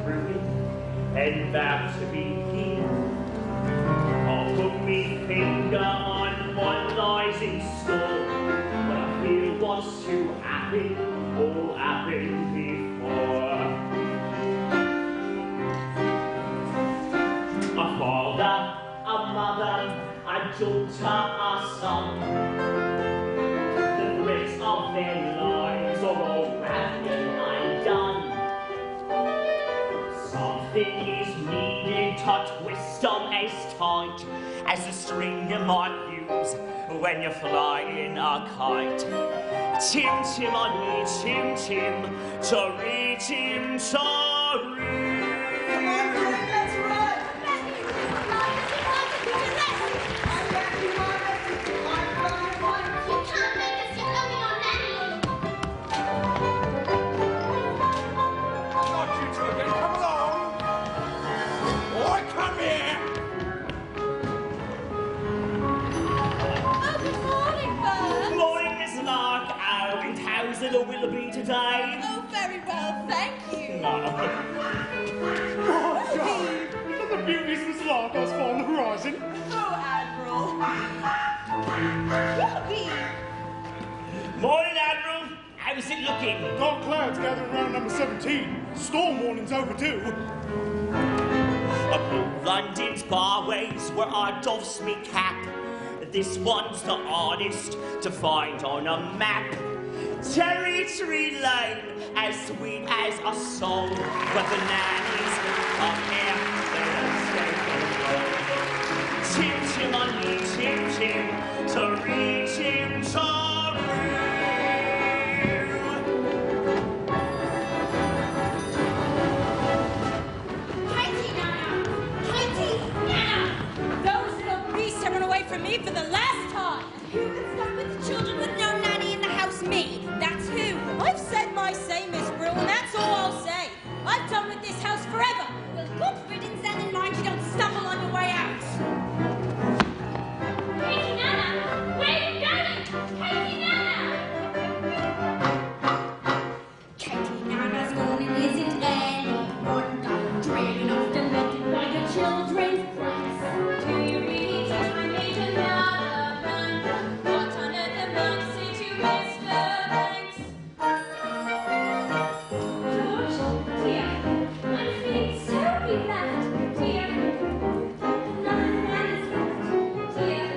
brewing and about to begin. I'll put me finger on what lies in store, but I feel what's to happen all happened before. A father, a mother, a daughter, a son. The threads of their lives are all wrapped and undone. Something is needed to twist on as tight as the string you might use when you're flying a kite. Tim, Tim, I need Tim, Tim, to read Tim, to read. Come on, Tim, let's run! You can't make us sit only on Nanny. Not you two again, come along! Oi, come here! Oh, good morning, Bert. Morning, Miss Lark. Oh, and how's little Willoughby today? Oh, very well, thank you. Look at the beauties Miss Lark has on the horizon. Oh, Admiral. Willoughby. Morning, Admiral. How's it looking? Dark clouds gathering around number 17. Storm warning's overdue. Up London's barways where our doves me cap. This one's the hardest to find on a map. Territory Lane, as sweet as a song, but the nannies are here, they don't stay for long. Tim, Tim, I need Tim, Tim, to read Tim, to read. Katie, Nana. Katie, Nana. Those little beasts have run away from me for the last time. Who gets stuck with the children with no nanny in the house? Me. That's who. I've said my say, Miss Brill, and that's all I'll say. I've done with this house forever. Well, good riddance, and in mind you don't stumble on your way out. Katie, Nana, where are you going? Katie, Nana. Katie, Nana's gone and isn't anyone dreaming of demented by the children's place. Do you really think I made another run? What on earth am I to say to Mr. Banks? George, dear, I'm feeling so glad, dear. Nothing matters left, dear.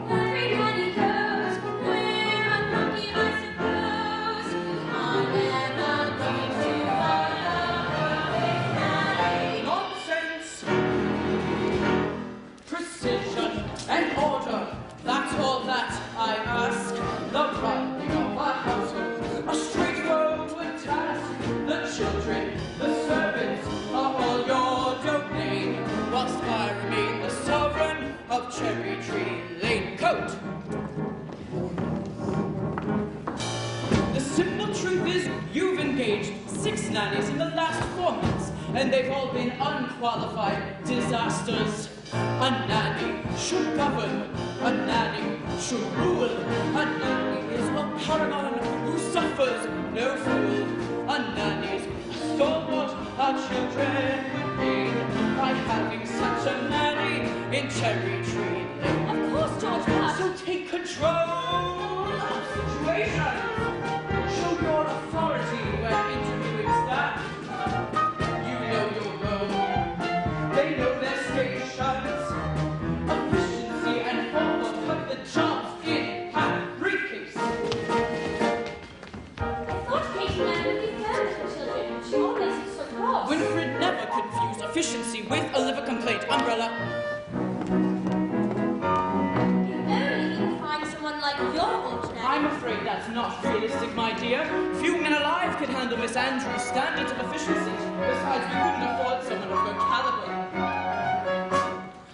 Everybody goes, we're unlucky, I suppose. I'm never going to find a perfect marriage. Nonsense! Precision and order, that's all that I ask. The running of a household, a straightforward task. The children, the servants, are all your domain, whilst I remain the sovereign of Cherry Tree Lane. Coat! The simple truth is, you've engaged 6 nannies in the last 4 months, and they've all been unqualified disasters. A nanny should govern, a nanny should rule, a nanny is a paragon who suffers no fool. A nanny's a stalwart our children remain by having such a nanny in Cherry Tree Lane. Of course, George, but... So take control of situations. Show your authority when interviewing staff. You know your role. They know their stations. Efficiency and forethought put the jobs in her briefcase. I thought Katie Nana would be fair with her children. She always is so cross. Winfred never confused efficiency with a liver complaint umbrella. If only we could find someone like your old nanny. I'm afraid that's not realistic, my dear. Few men alive could handle Miss Andrews' standards of efficiency. Besides, we couldn't afford someone of her caliber.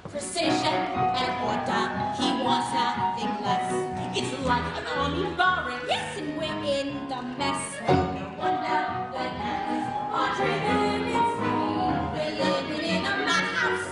Precision and order, he wants nothing less. It's like an army barrack. Yes, and we're in the mess. No wonder the nuts are driven insane. We're living in a madhouse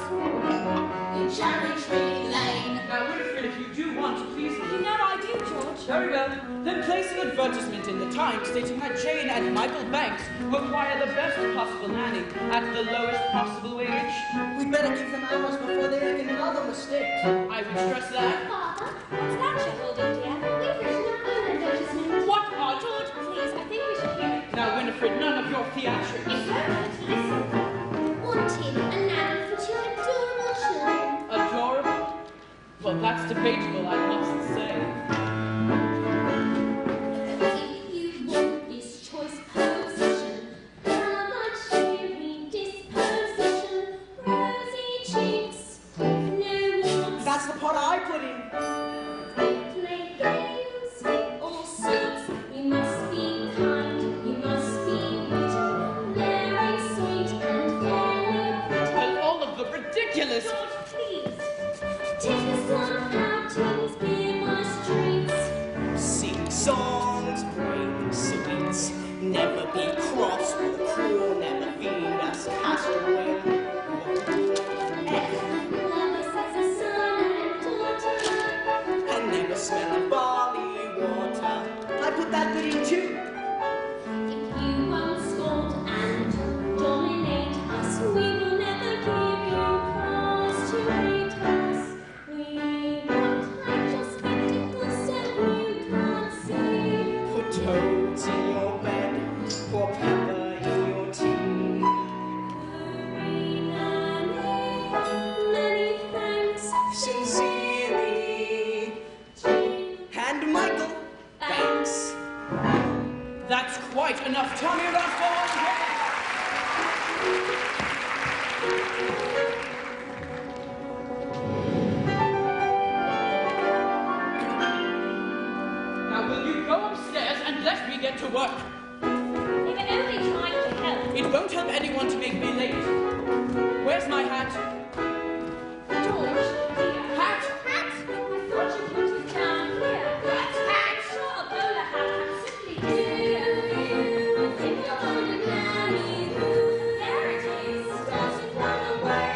in Cherry Tree Lane. Now, Winifred, if you do want to please me. You know I do, George. Very well. Then place an advertisement in the Times stating that Jane and Michael Banks require the best possible nanny at the lowest possible wage. We better give them hours before they make another mistake. I would stress that. Father, what's that you're holding, dear? We've written our own advertisement. What are George, please, I think we should hear it. Now, Winifred, none of your theatrics. It's all right, listen. Wanted a nanny for two adorable children. Adorable? Well, that's debatable, I must say. If you want this choice position, have a cheery disposition, rosy cheeks, no warmth. That's the part I put in. Play games with all sorts. You must be kind, you must be witty, very sweet and very pretty. Well, all of the ridiculous... George, please, take us on outings, give us treats. Sing songs, bring sweets. Never be cross or cruel, never feed us castaway. Love us as a son and daughter. And never smell of barley water. I put that bit in too. If you won't scold and dominate us, we will never give you cause to hate us. We won't hide your spectacles so you can't see. Put toads in your bed, pour pepper in your tea. Hurry, Nanny, many thanks. Sincerely, Jane, and Michael, thanks. That's quite enough. Tommy, around for one day. Now, will you go upstairs and let me get to work? They were only trying to help. It won't help anyone to make me late. Where's my hat? George, dear. Hat? Hat? I thought you put it down here. Hat? Hat? Sure, a bowler hat. Simply do you think you're going to marry who? There it is. Doesn't run away.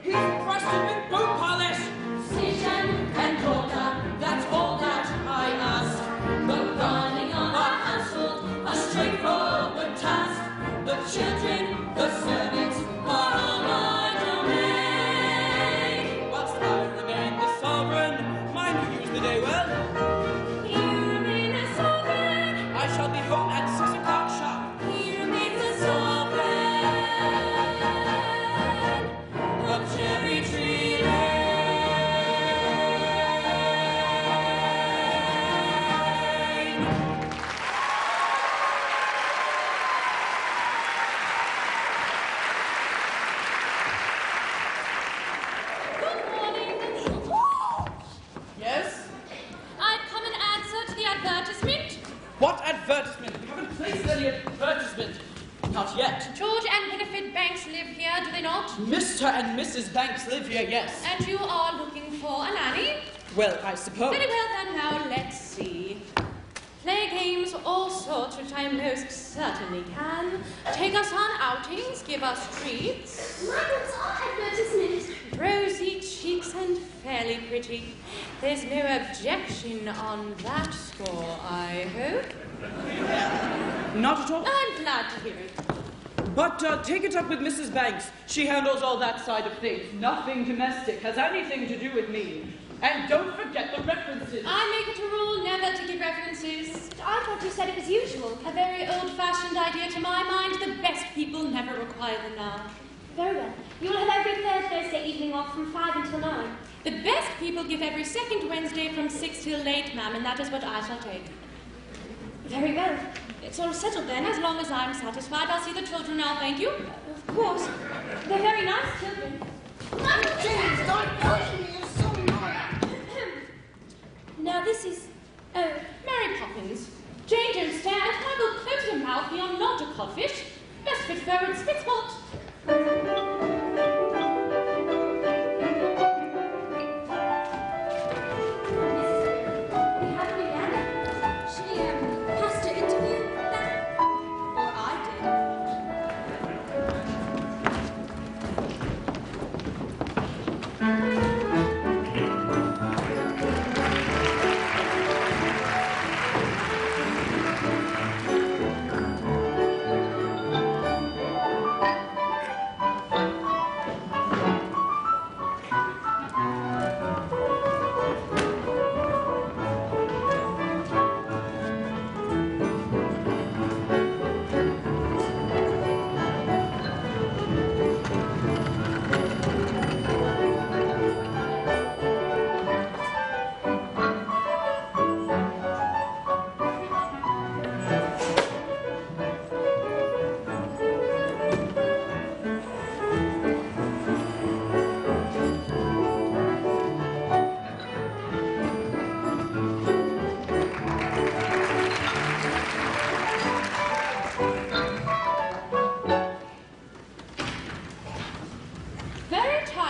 He's crusted with boot polish. Decision and order. That's all that I ask. The running of our household, a straightforward task. The children, the servants, are all my domain. Whilst I remain the sovereign, mind who use the day well. He remains a sovereign. I shall be home at 6 o'clock sharp. He remains a sovereign. Of Cherry Tree Lane. Good morning. Yes? I've come in answer to the advertisement. What advertisement? We haven't placed any advertisement. Not yet. George and Winifred Banks live here, do they not? Mr. and Mrs. Banks live here, yes. And you are looking for a nanny? Well, I suppose. Very well then, now let's see. Play games, all sorts, which I most certainly can. Take us on outings, give us treats. Michael's our advertisement. Rosy cheeks and fairly pretty. There's no objection on that score, I hope. Not at all. I'm glad to hear it. But take it up with Mrs. Banks. She handles all that side of things. Nothing domestic has anything to do with me. And don't forget the references. I make it a rule never to give references. I thought you said it was usual. A very old-fashioned idea to my mind. The best people never require them now. Very well. You'll have every third Thursday evening off from 5 until 9. The best people give every second Wednesday from 6 till 8, ma'am, and that is what I shall take. Very well. It's all settled then. As long as I'm satisfied, I'll see the children now, thank you. Of course. They're very nice children. Michael James, don't push me. You're so annoying. Now this is... Oh, Mary Poppins. Jane, don't stand. Michael, close your mouth. You're not a codfish. Best fit forward, spit spot. we have Rihanna. She passed her interview. Or I did.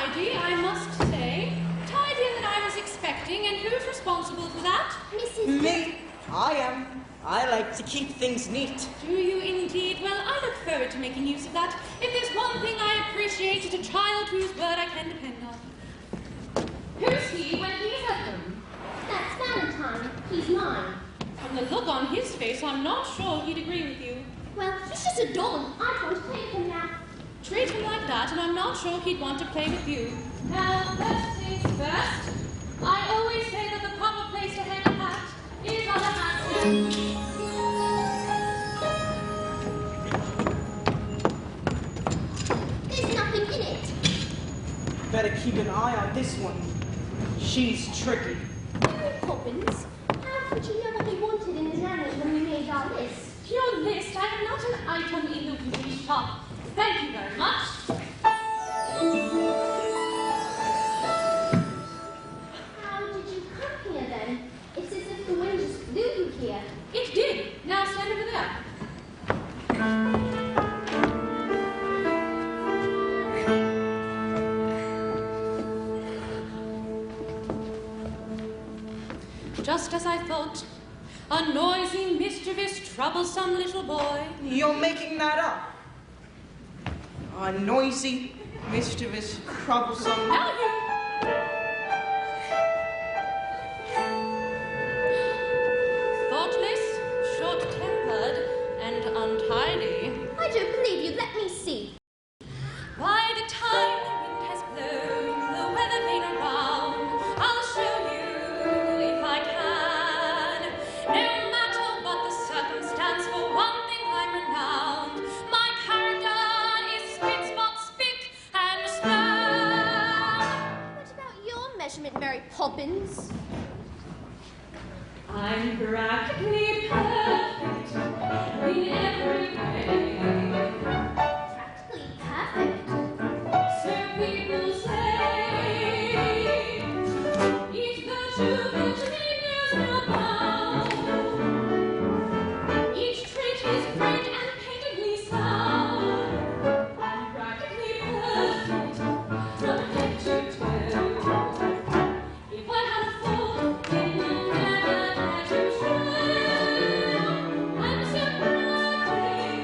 tidy, I must say. Tidier than I was expecting, and who's responsible for that? Mrs. Me? I am. I like to keep things neat. Do you indeed? Well, I look forward to making use of that. If there's one thing I appreciate, it's a child whose word I can depend on. Who's he when he's at them? That's Valentine. He's mine. From the look on his face, I'm not sure he'd agree with you. Well, he's just a doll. I want to play with him now. Treat him like that, and I'm not sure he'd want to play with you. Now, first things first, I always say that the proper place to hang a hat is on the hat stand. There's nothing in it. Better keep an eye on this one. She's tricky. Mary Poppins, how could you know what we wanted in the nanny when we made our list? Your list, I am not an item in the beauty shop. Thank you very much. How did you come here then? It's as if the wind just blew you here. It did. Now stand over there. Just as I thought, a noisy, mischievous, troublesome little boy. You're making that up. A noisy, mischievous, troublesome... Now you! Thoughtless, short-tempered, and untidy. I don't believe you. Let me see. By the time the wind has blown, the weather vane around, I'll show you if I can. No matter what the circumstance, for one thing I'm renowned. My character is spick, spot, spick, and span. What about your measurement, Mary Poppins? I'm practically perfect in every way. Practically perfect. So people say, each virtue knows no bound. Each trait is great and painfully sound. I'm practically perfect from head to toe. If I had a fault, then you'll never dare to show. I'm so practically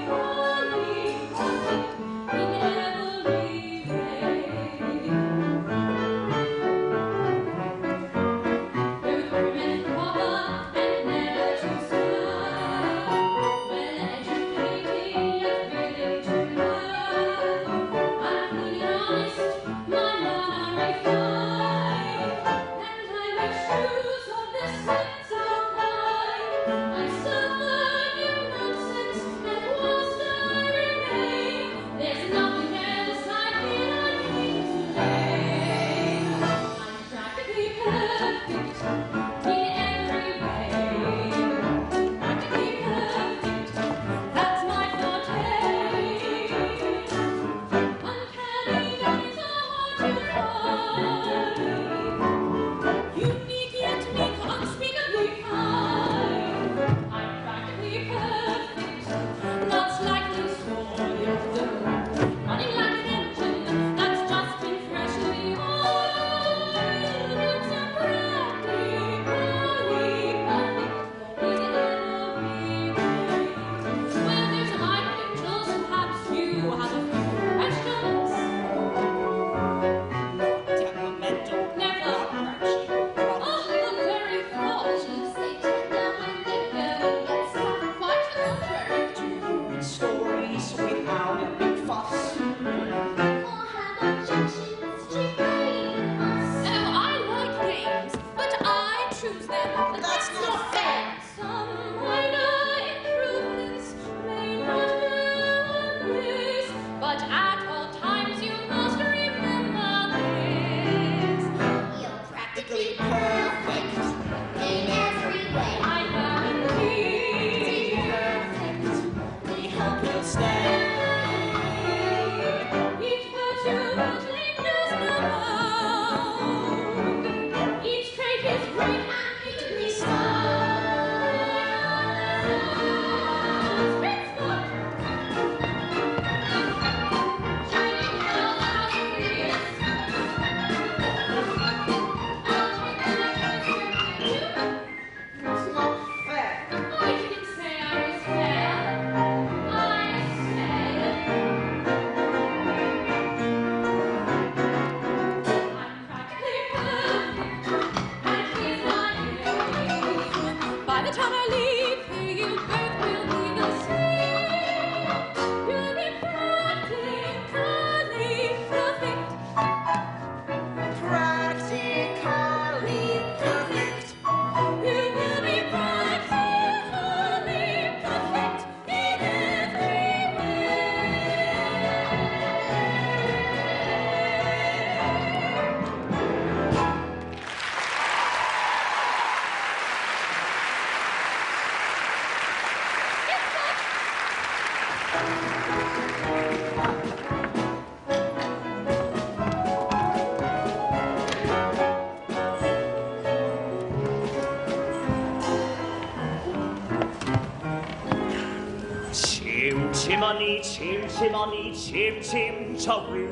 chim chimney, chim chim choroo.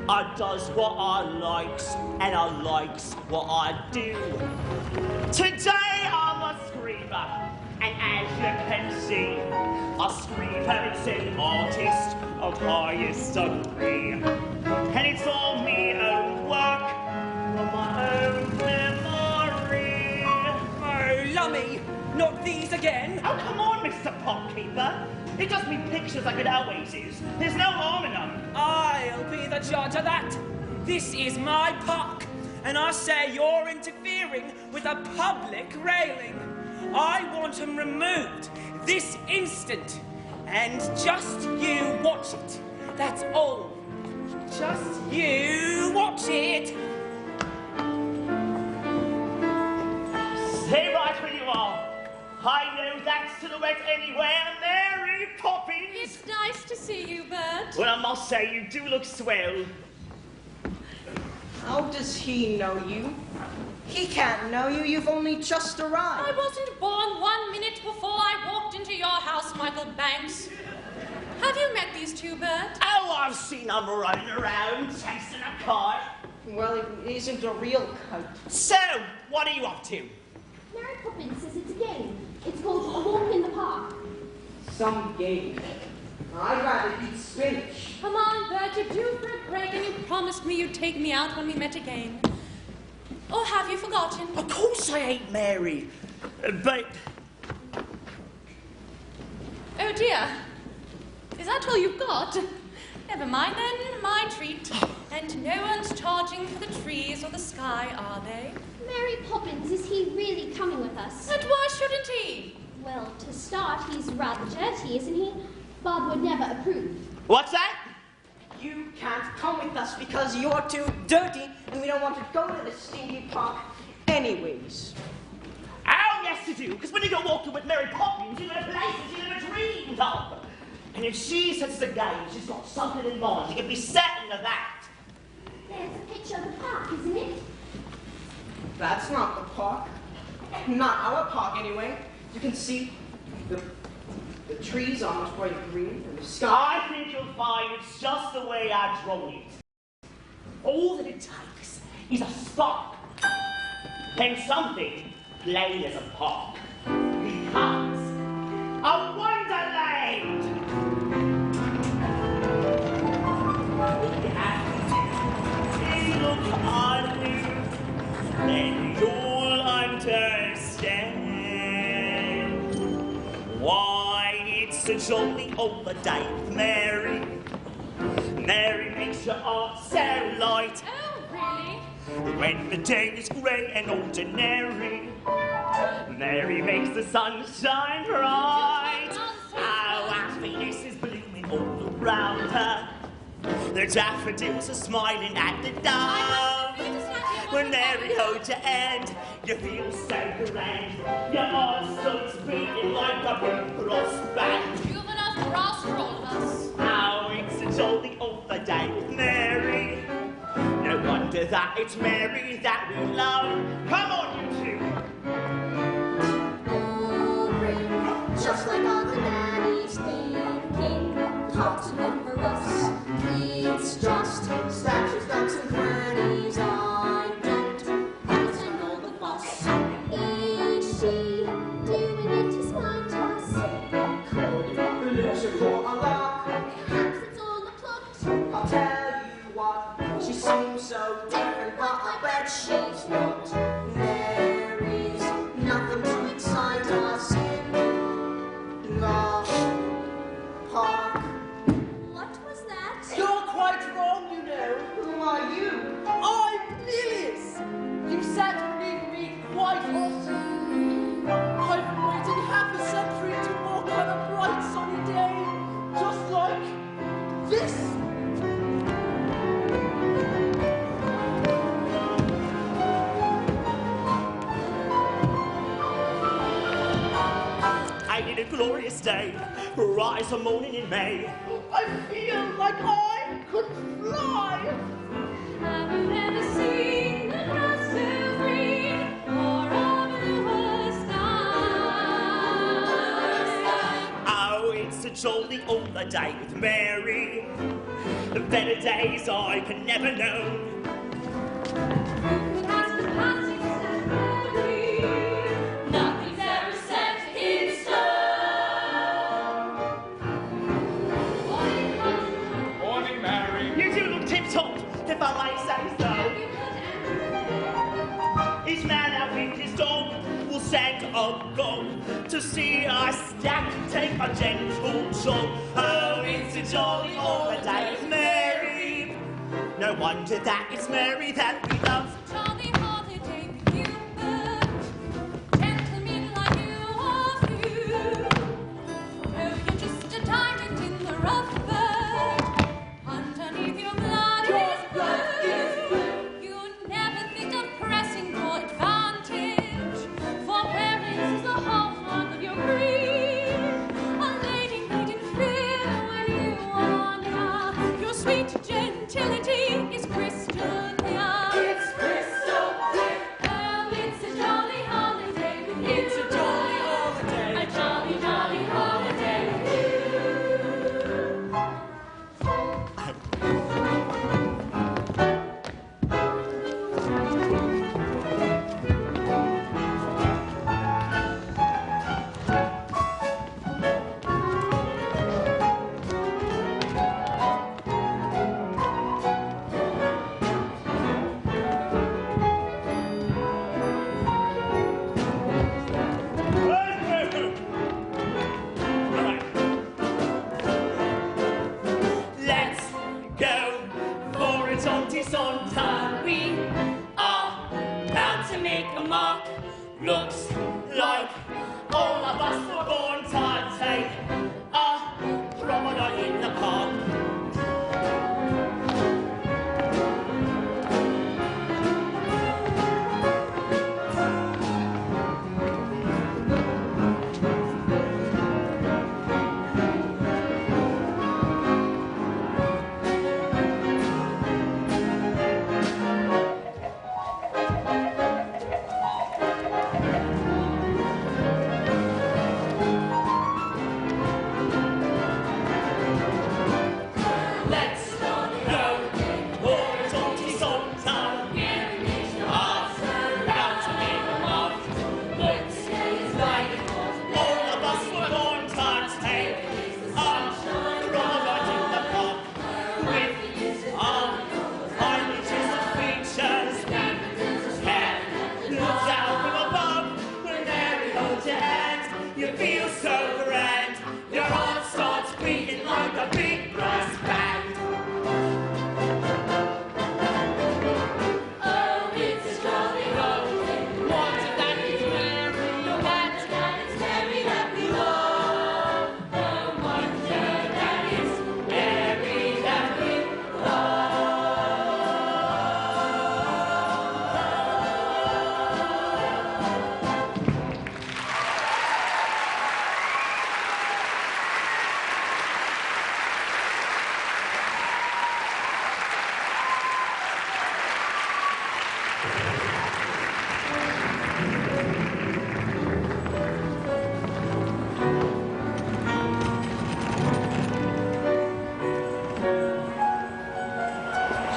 I does what I likes, and I likes what I do. Today I'm a screamer, and as you can see, a screamer is an artist of highest degree. And it's all me own work, from my own memory. Oh, lummy! Not these again! Oh, come on, Mr. Popkeeper. It just me pictures like it always is. There's no harm in them. I'll be the judge of that. This is my park, and I say you're interfering with a public railing. I want them removed this instant, and just you watch it. That's all. Just you watch it. Stay right where you are. I know that silhouette anywhere, Mary Poppins. It's nice to see you, Bert. Well, I must say, you do look swell. How does he know you? He can't know you. You've only just arrived. I wasn't born 1 minute before I walked into your house, Michael Banks. Have you met these two, Bert? Oh, I've seen them running around, chasing a kite. Well, it isn't a real kite. So, what are you up to? Mary Poppins says it's a game. It's called A Walk in the Park. Some game. I'd rather eat spinach. Come on, Bert, you're due for a break, and you promised me you'd take me out when we met again. Or have you forgotten? Of course I ain't Mary. But... Oh, dear. Is that all you've got? Never mind then, my treat. And no one's charging for the trees or the sky, are they? Mary Poppins, is he really coming with us? And why shouldn't he? Well, to start, he's rather dirty, isn't he? Bob would never approve. What's that? You can't come with us because you're too dirty and we don't want to go to the stinky park anyways. Oh, yes you do, because when you go walking with Mary Poppins, you go to places you never dreamed of. And if she sets the game, she's got something in mind. You can be certain of that. There's a picture of the park, isn't it? That's not the park. Not our park anyway. You can see the trees almost bright green and the sky. I think you'll find it's just the way I've drawn it. All that it takes is a spark. Then something plain as a park becomes a wonderland. All you have to do is look on me, then you'll understand why it's a jolly old day with Mary. Mary makes your heart so light. Oh, really? When the day is grey and ordinary, Mary makes the sun shine bright. Our happiness is blooming all around her. The daffodils are smiling at the dove. When Mary holds your hand, you feel so grand. Your heart starts beating like a Blue Cross band. You've enough grass for all of us. How it's a jolly old day with Mary. No wonder that it's Mary that we love. Come on, you two. Just like all the nannies thinking, how to remember us. It's just statues, ducks, and crannies. I don't want to know the fuss. Is she doing it to spite us? Could the illusion for a lark? Perhaps it's all a plot. I'll tell you what, she seems so different, but I bet she's not. There is nothing to excite us in the park. What was that? You're quite wrong, you know. Who are you? I'm Lilius. You sat reading me quite often. I've been waiting half a century to walk on a bright sunny day, just like this. I need a glorious day, rise a morning in May. I feel like I could fly. Have you ever seen the grass so green or a bluer sky? Oh, it's a jolly all the day with Mary. The better days I can never know. Nothing's ever set in stone. Morning, Mary. You do look tip-top, if I may say so. Each man out with his dog will send a gong to see us stack, take a gentle jog. Oh, it's a jolly holiday with Mary. No wonder that it's Mary that we love. Jolly holiday with you, but gentlemen like you are few. Oh, you're just a diamond in the rough, but underneath your blood is blue. You'd never think of pressing for advantage, for wherein is the hallmark of your breed. A lady needn't fear when you are near. Your sweet gentility is crystal clear. It's crystal clear. Oh, it's a jolly holiday with you. It's a jolly holiday. A jolly, jolly holiday with you. Let's go for a jaunty saunter. We are bound to make a mark. Looks like all of us were born to take a promenade in the park. Let's go for a jaunty saunter. Bound to make a mark. Looks like all of us were born to take a promenade in the park. With our finely chiseled features, hair looks out from above. When Mary holds your hand, you feel so grand. Your heart starts beating like a big brass band. Oh, it's a jolly holiday. Wonder that it's Mary. No wonder that it's Mary that we love. No wonder that it's Mary that we love.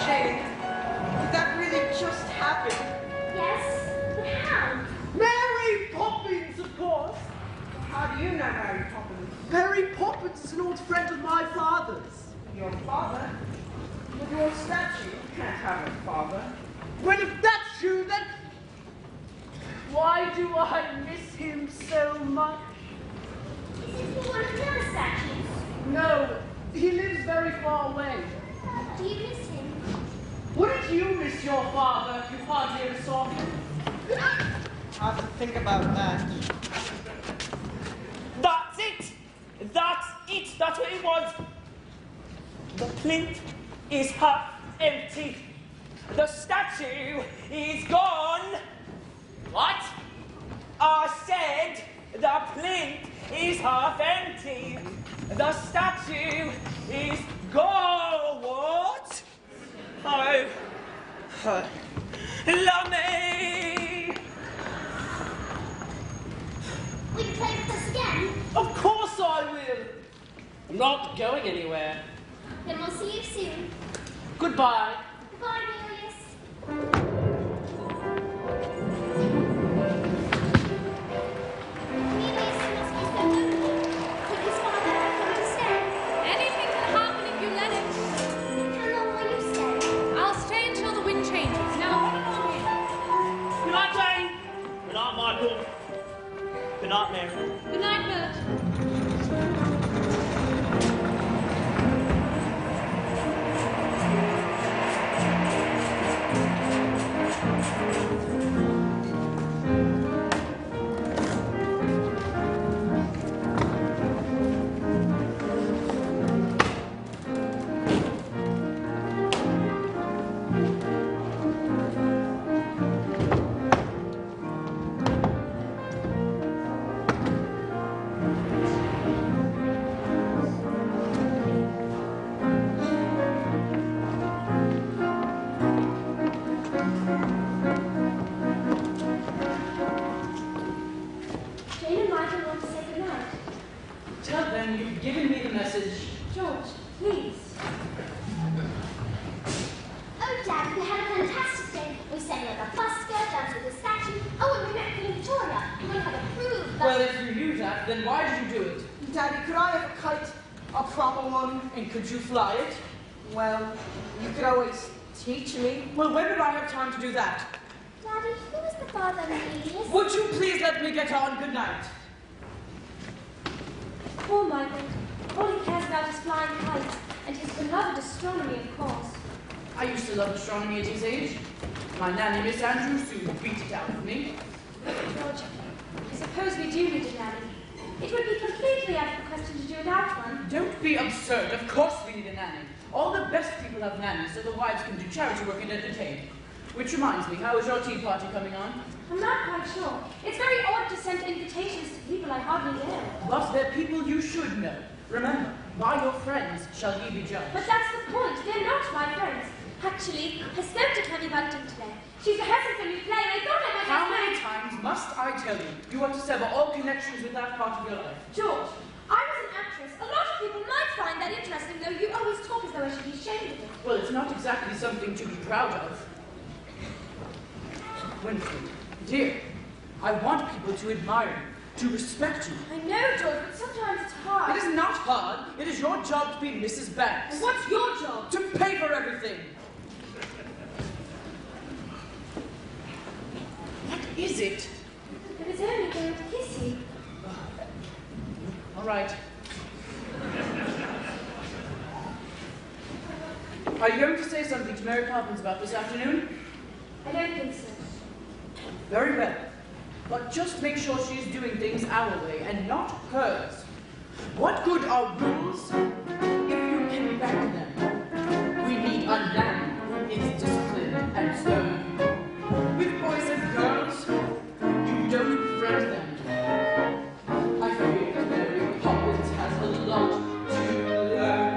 Jane, did that really just happen? Yes, but how? Mary Poppins, of course. How do you know Mary Poppins? Mary Poppins is an old friend of my father's. Your father? With your statue, you can't have a father. Well, if that's true, then why do I miss him so much? Isn't he one of the other statues? No, he lives very far away. Do you miss him? Wouldn't you miss your father if you hardly ever saw him? I have to think about that. That's it! That's it! That's what it was! The plinth is half empty. The statue is gone. What? I said the plinth is half empty. The statue is gone. What? Oh. Lummy! Will you play with us again? Of course I will. I'm not going anywhere. Then we'll see you soon. Goodbye. Goodbye, Julius. Julius must be so lonely. Could his father have come to stay? Anything can happen if you let it. How long will you stay? I'll stay until the wind changes. Now, run along here. Good night, Jane. Good night, Michael. Good night, Mary. Good night, Bert. Jane and Michael want to say goodnight. Tell them you've given me the message. George, please. Oh, Dad, we had a fantastic day. We sang like a busker, danced with a statue. Oh, and we met Queen Victoria. We had a proved Well, if you knew that, then why did you do it? Daddy, could I have a kite? A proper one? And could you fly it? Well, you could always teach me. Well, when did I have time to do that? Daddy, who is the father of Julius? Would you please let me get on? Good night. Poor Michael. All he cares about is flying kites, and his beloved astronomy, of course. I used to love astronomy at his age. My nanny, Miss Andrews, soon beat it out of me. George, I suppose we do need a nanny. It would be completely out of the question to do without one. Don't be absurd. Of course we need a nanny. All the best people have nannies so the wives can do charity work and entertain. Which reminds me, how is your tea party coming on? I'm not quite sure. It's very odd to send invitations to people I hardly know. But they're people you should know. Remember, by your friends shall ye be judged. But that's the point. They're not my friends. Actually, I spoke to Connie Bunting today. She's rehearsing for a new play, and I thought I might How have many times must I tell you? You are to sever all connections with that part of your life. George, I was an actress. A lot of people might find that interesting, though you always talk as though I should be ashamed of it. Well, it's not exactly something to be proud of. Winfrey, dear, I want people to admire you, to respect you. I know, George, but sometimes it's hard. It is not hard. It is your job to be Mrs. Banks. And what's your job? To pay for everything. What is it? I was only going to kiss you. All right. Are you going to say something to Mary Poppins about this afternoon? I don't think so. Very well. But just make sure she's doing things our way and not hers. What good are rules if you can bend them? We need a nanny who is disciplined and stern. With boys and girls, you don't befriend them. I fear that Mary Poppins has a lot to learn.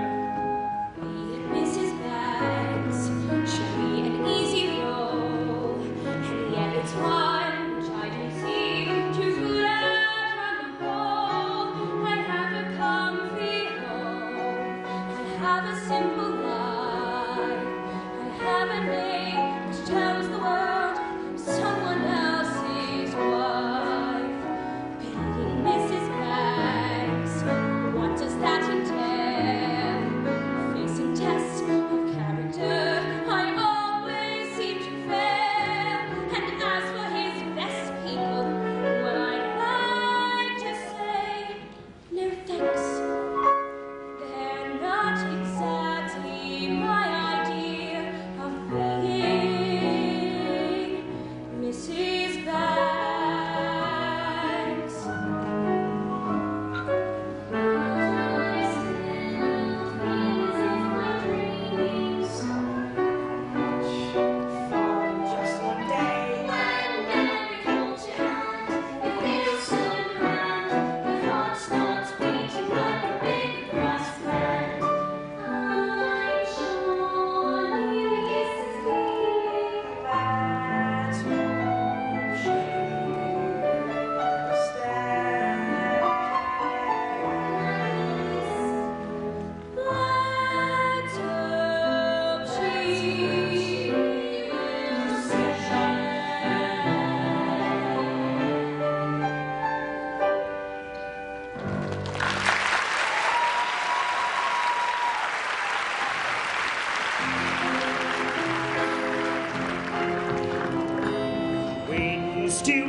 Mrs. Banks should be an easy role, and yet it's one which I don't seem to put out on the whole. I have a comfy home, I have a simple life, I have a name which tells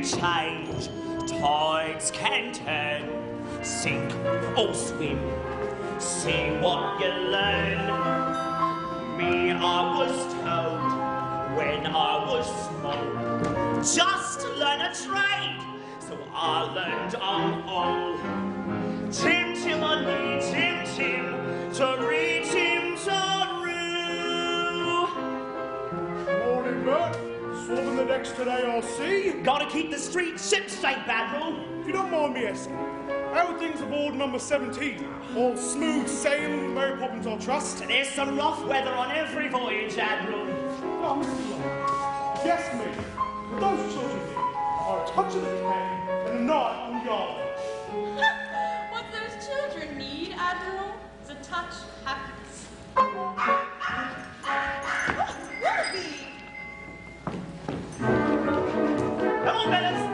will change, tides can turn, sink or swim, see what you learn. Me, I was told when I was small, just learn a trade, so I learned on all. Tim, Tim, I need Tim, Tim, to read Tim Roo. Morning, Bert. Swabbing the decks today, I'll see. Gotta keep the street ship straight, Admiral. If you don't mind me asking, how are things aboard number 17? All smooth sailing with Mary Poppins, I'll trust? There's some rough weather on every voyage, Admiral. Oh, Mr. Long. Yes, mate. But those children here are a touch of the cane and a nod on the yard. What those children need, Admiral, is a touch of happiness. Come on, fellas.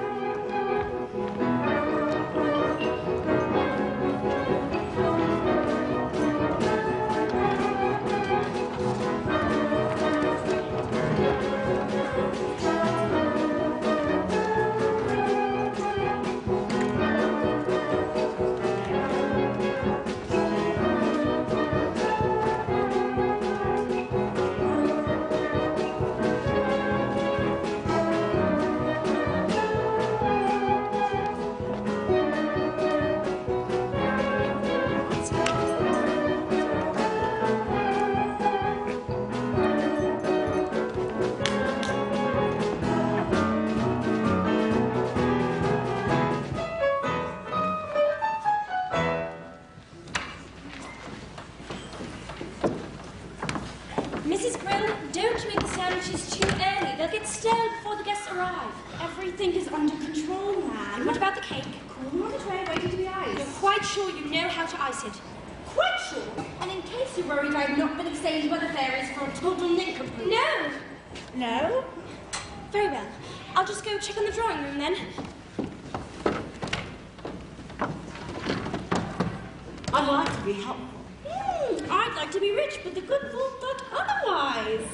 Mrs. Brill, don't make the sandwiches too early. They'll get stale before the guests arrive. Everything is under control, ma'am. What about the cake? Cool on the tray, waiting to be iced. You're quite sure you know how to ice it? Quite sure? And in case you're worried I've not been exchanged by the fairies for a total nincompoop. No! No? Very well. I'll just go check on the drawing room then. I'd like to be helpful. I'd like to be rich, but the good fool thought otherwise.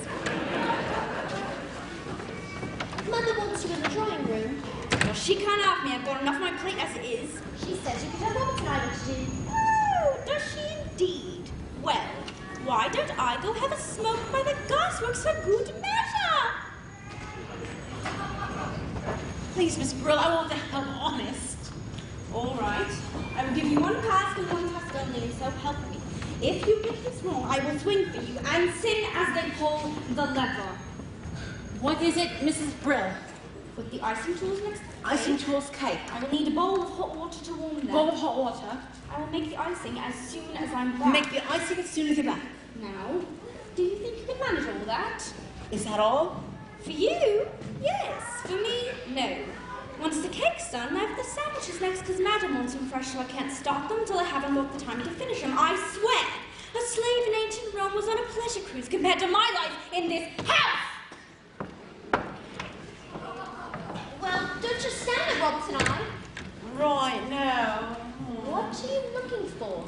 Mother wants you in the drawing room. Well, she can't have me. I've got enough on my plate as it is. She said you could have Robert and I to do. Oh, does she indeed? Well, why don't I go have a smoke by the gasworks for good measure? Please, Miss Brill, I want the help honest. All right. I will give you one task and one task only, so help me. If you get this wrong, I will swing for you and sing as they pull the lever. What is it, Mrs. Brill? With the icing tools next to the cake, Icing tools cake. I will need a bowl of hot water to warm them. Bowl of hot water. I will make the icing as soon as I'm back. Make the icing as soon as you're back. Now, do you think you can manage all that? Is that all? For you? Yes. For me? No. Once the cake's done, I have the sandwiches next because Madam wants them fresh, so I can't start them until I haven't got the time to finish them. I swear, a slave in ancient Rome was on a pleasure cruise compared to my life in this house! Well, don't just stand there, Robert and I. Right, now. What are you looking for?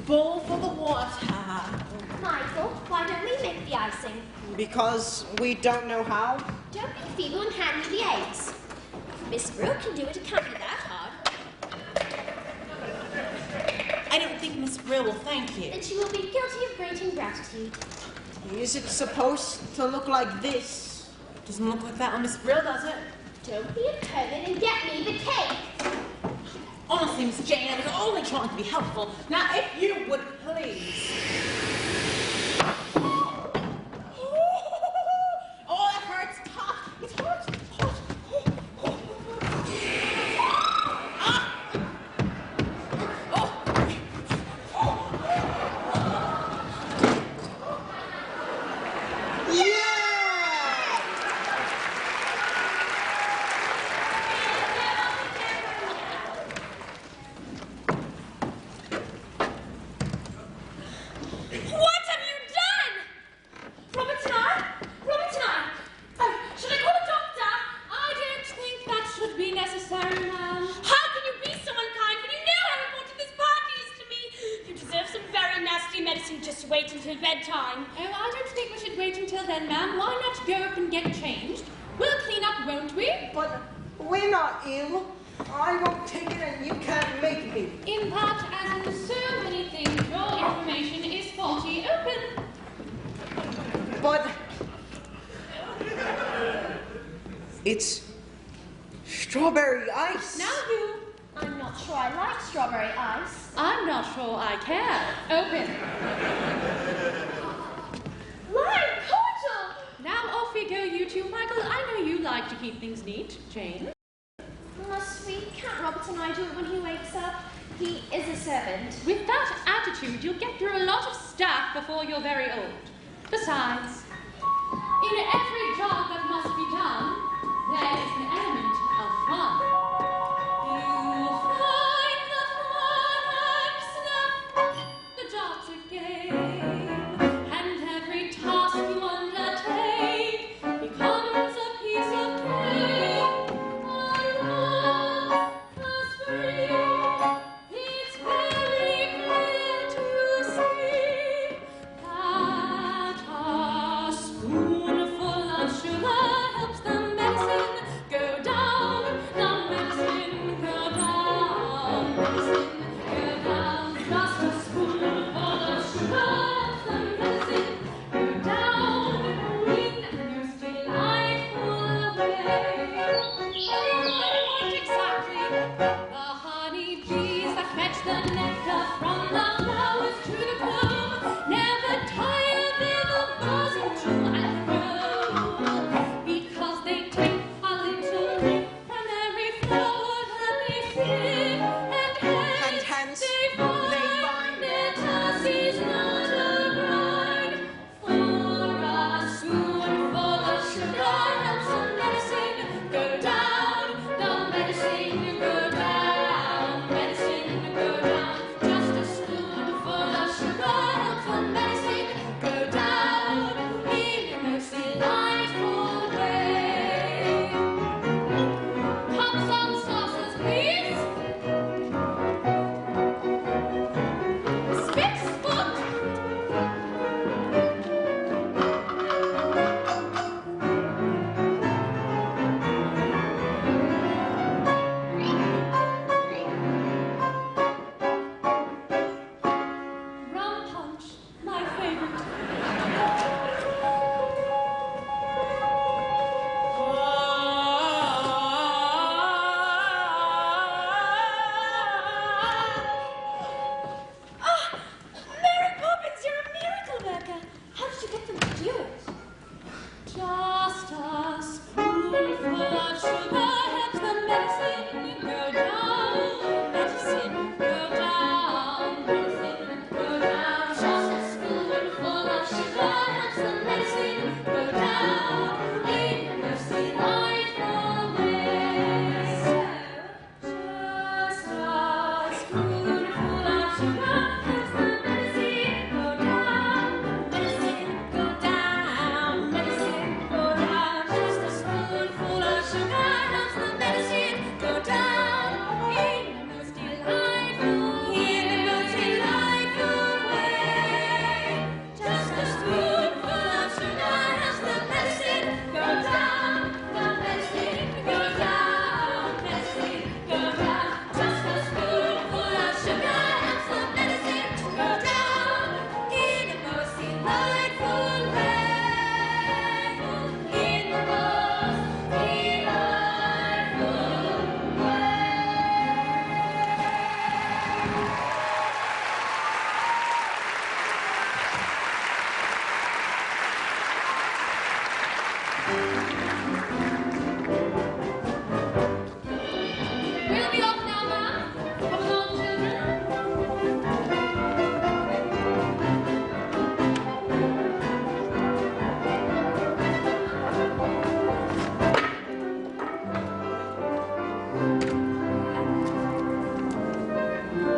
Bowl for the water. Michael, why don't we make the icing? Because we don't know how. Don't be feeble and hand me the eggs. Miss Brill can do it, it can't be that hard. I don't think Miss Brill will thank you. Then she will be guilty of great ingratitude. Is it supposed to look like this? Doesn't look like that on Miss Brill, does it? Don't be a pervert and get me the cake. Honestly, Miss Jane, I was only trying to be helpful. Now, if you would please. Oh, that hurts. It's hot. It's hot. Hot. wait until bedtime. Oh, I don't think we should wait until then, ma'am. Why not go up and get changed? We'll clean up, won't we? But We're not ill. I won't take it and you can't make me. In part, as in so many things, your information is faulty. Open. But it's strawberry ice. Now you. I'm not sure I like strawberry ice. I'm not sure I care. Open. Lime cordial! Now off we go, you two. Michael, I know you like to keep things neat. Jane? Must we? Can't Robert and I do it when he wakes up? He is a servant. With that attitude, you'll get through a lot of stuff before you're very old. Besides, in every job that must be done, there is an element of fun. You'll find that one acts the job's a game, and every task you undertake becomes a piece of cake. It's very clear to see that a spoonful of sugar helps the medicine go down, the medicine go down, medicine go down. Just a spoonful of sugar helps the medicine go down in the most delightful way. What exactly? The honey bees that fetch the nectar from the flowers to the comb never tire, they're the buzzing to and fro, because they take a little nip from every flower that they see, and hence they find their task is not a grind. For a spoonful of sugar helps the medicine go down, the medicine go down, medicine go down. Just a spoonful of sugar helps the medicine go down in the most delightful way. Cups and saucers, please. Spitz foot. Rum punch, my favorite. Mary Poppins, you're a miracle worker. How did you get them to do it? Just a spoonful of sugar helps the medicine go down, medicine go down, medicine go down. Just a spoonful of sugar helps the medicine go down in the most delightful way. So, just a spoonful of sugar helps the medicine go down, medicine go down, medicine go down. Just a spoonful of sugar helps the medicine go down in the most delightful way. Just a spoonful of sugar helps the medicine go down, the medicine go down, medicine go down. Just a spoonful of sugar helps the medicine go down in the most delightful way. In the most delightful way. We'll be off now, ma'am. Come along, children.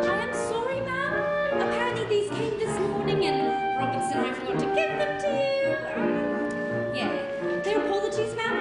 I am sorry, ma'am. Apparently these came this morning and Robinson and I forgot to give them to you. Yeah. Their apologies, ma'am.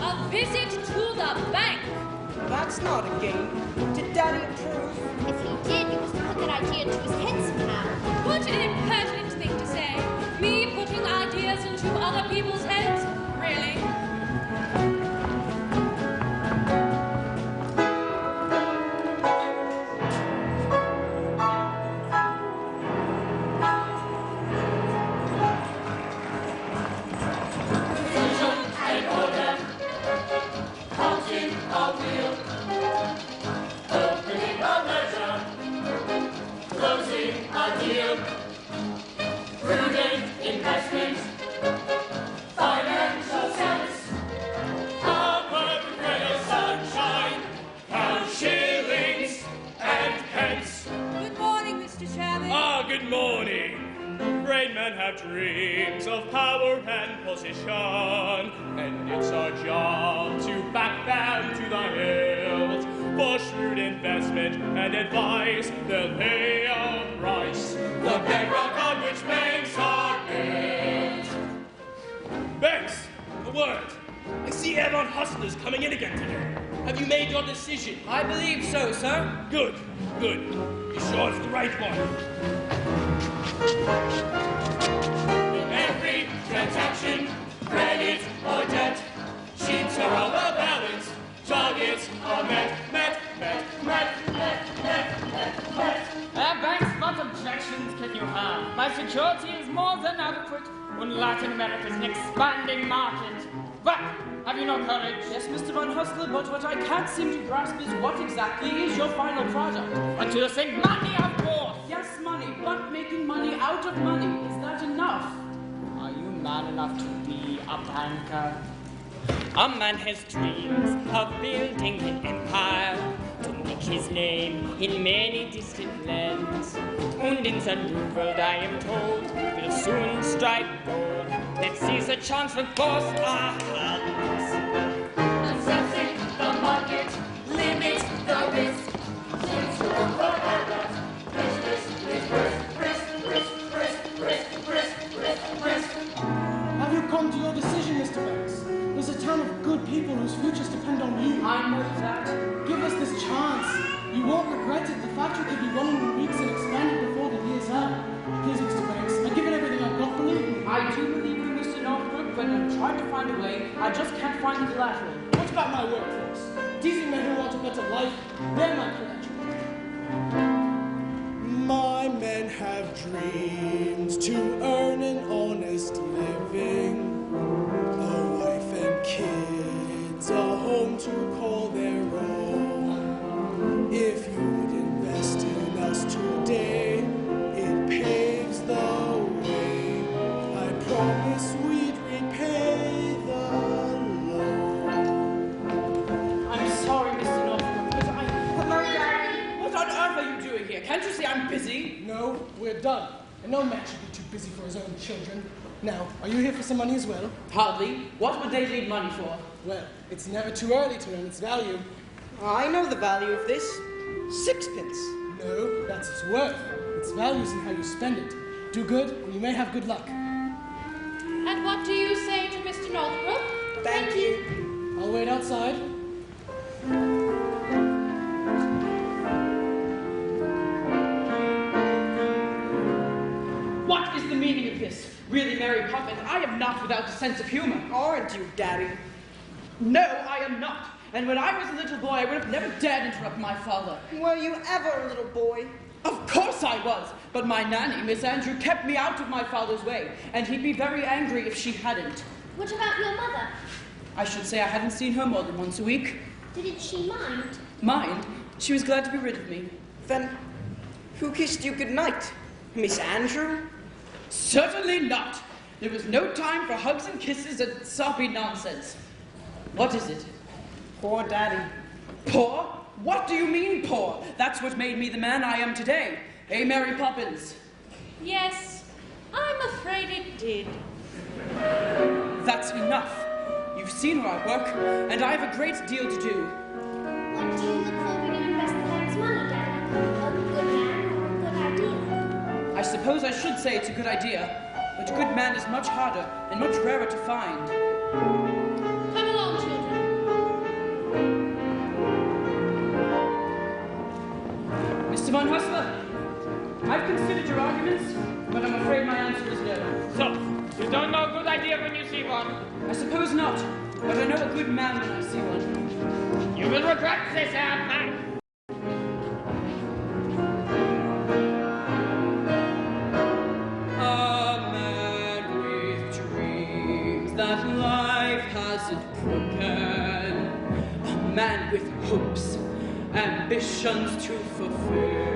A visit to the bank. That's not a game. Did Daddy approve? If he did, he must have put that idea into his head somehow. What an impertinent thing to say. Me putting ideas into other people's heads? Really? Dreams of power and position, and it's our job to back them to the hills for shrewd investment and advice. They'll pay a price, the bedrock on which banks are built. Banks, a word. I see Avon hustlers coming in again today. Have you made your decision? I believe so, sir. Good, good. You sure it's the right one? Every transaction, credit or debt, sheets are on the balance, targets are met. Banks, what objections can you have? My security is more than adequate when Latin America is an expanding market. But have you no courage? Yes, Mr. Van Hustler, but what I can't seem to grasp is what exactly is your final product? And to think money, of course! Yes, money, but making money out of money, is that enough? Are you man enough to be a banker? A man has dreams of building an empire, to make his name in many distant lands. And in the new world, I am told, will soon strike gold. Let's seize a chance and force our hands. Assessing the market, limit the risk. Since we're forever, risk. Have you come to your decision, Mr. Banks? There's a town of good people whose futures depend on you. I know that. Give us this chance. You won't regret it. The factory could be running in weeks and expanded before the year's up. Please, Mr. Banks, I give it everything I've got. Believe me. I do believe in Mr. Northbrook, but I'm trying to find a way. I just can't find the collateral. What about my workforce? Teasing men who want a better life. They're my credentials. My men have dreams to earn an honest living. A wife and kids, a home to call their own. If you would invest in us today, it paves the way. I promise we'd repay the loan. I'm sorry, Mr. Northbrook, but Hello, Daddy. What on earth are you doing here? Can't you see I'm busy? No, we're done. And no man should be too busy for his own children. Now, are you here for some money as well? Hardly. What would they need money for? Well, it's never too early to earn its value. I know the value of this. 6pence. No, that's its worth. Its value is in how you spend it. Do good, and you may have good luck. And what do you say to Mr. Northbrook? Thank you. I'll wait outside. What is the meaning of this? Really, Mary Poppins, I am not without a sense of humor. Aren't you, Daddy? No, I am not. And when I was a little boy, I would have never dared interrupt my father. Were you ever a little boy? Of course I was. But my nanny, Miss Andrew, kept me out of my father's way. And he'd be very angry if she hadn't. What about your mother? I should say I hadn't seen her more than once a week. Didn't she mind? Mind? She was glad to be rid of me. Then, who kissed you goodnight? Miss Andrew? Certainly not. There was no time for hugs and kisses and soppy nonsense. What is it? Poor Daddy. Poor? What do you mean, poor? That's what made me the man I am today. Eh, Mary Poppins? Yes, I'm afraid it did. That's enough. You've seen where I work, and I have a great deal to do. What do you look for when you invest the bank's money, Daddy? A good man or a good idea? I suppose I should say it's a good idea, but a good man is much harder and much rarer to find. Come along, children. Von Hustler, I've considered your arguments, but I'm afraid my answer is no. So, you don't know a good idea when you see one? I suppose not, but I know a good man when I see one. You will regret this, man. A man with dreams that life hasn't prepared. A man with hopes, ambitions to fulfill.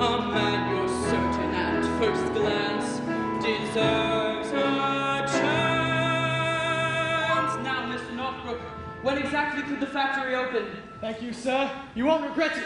A man you're certain at first glance deserves a chance. Now, Mr. Northbrook, when exactly could the factory open? Thank you, sir. You won't regret it.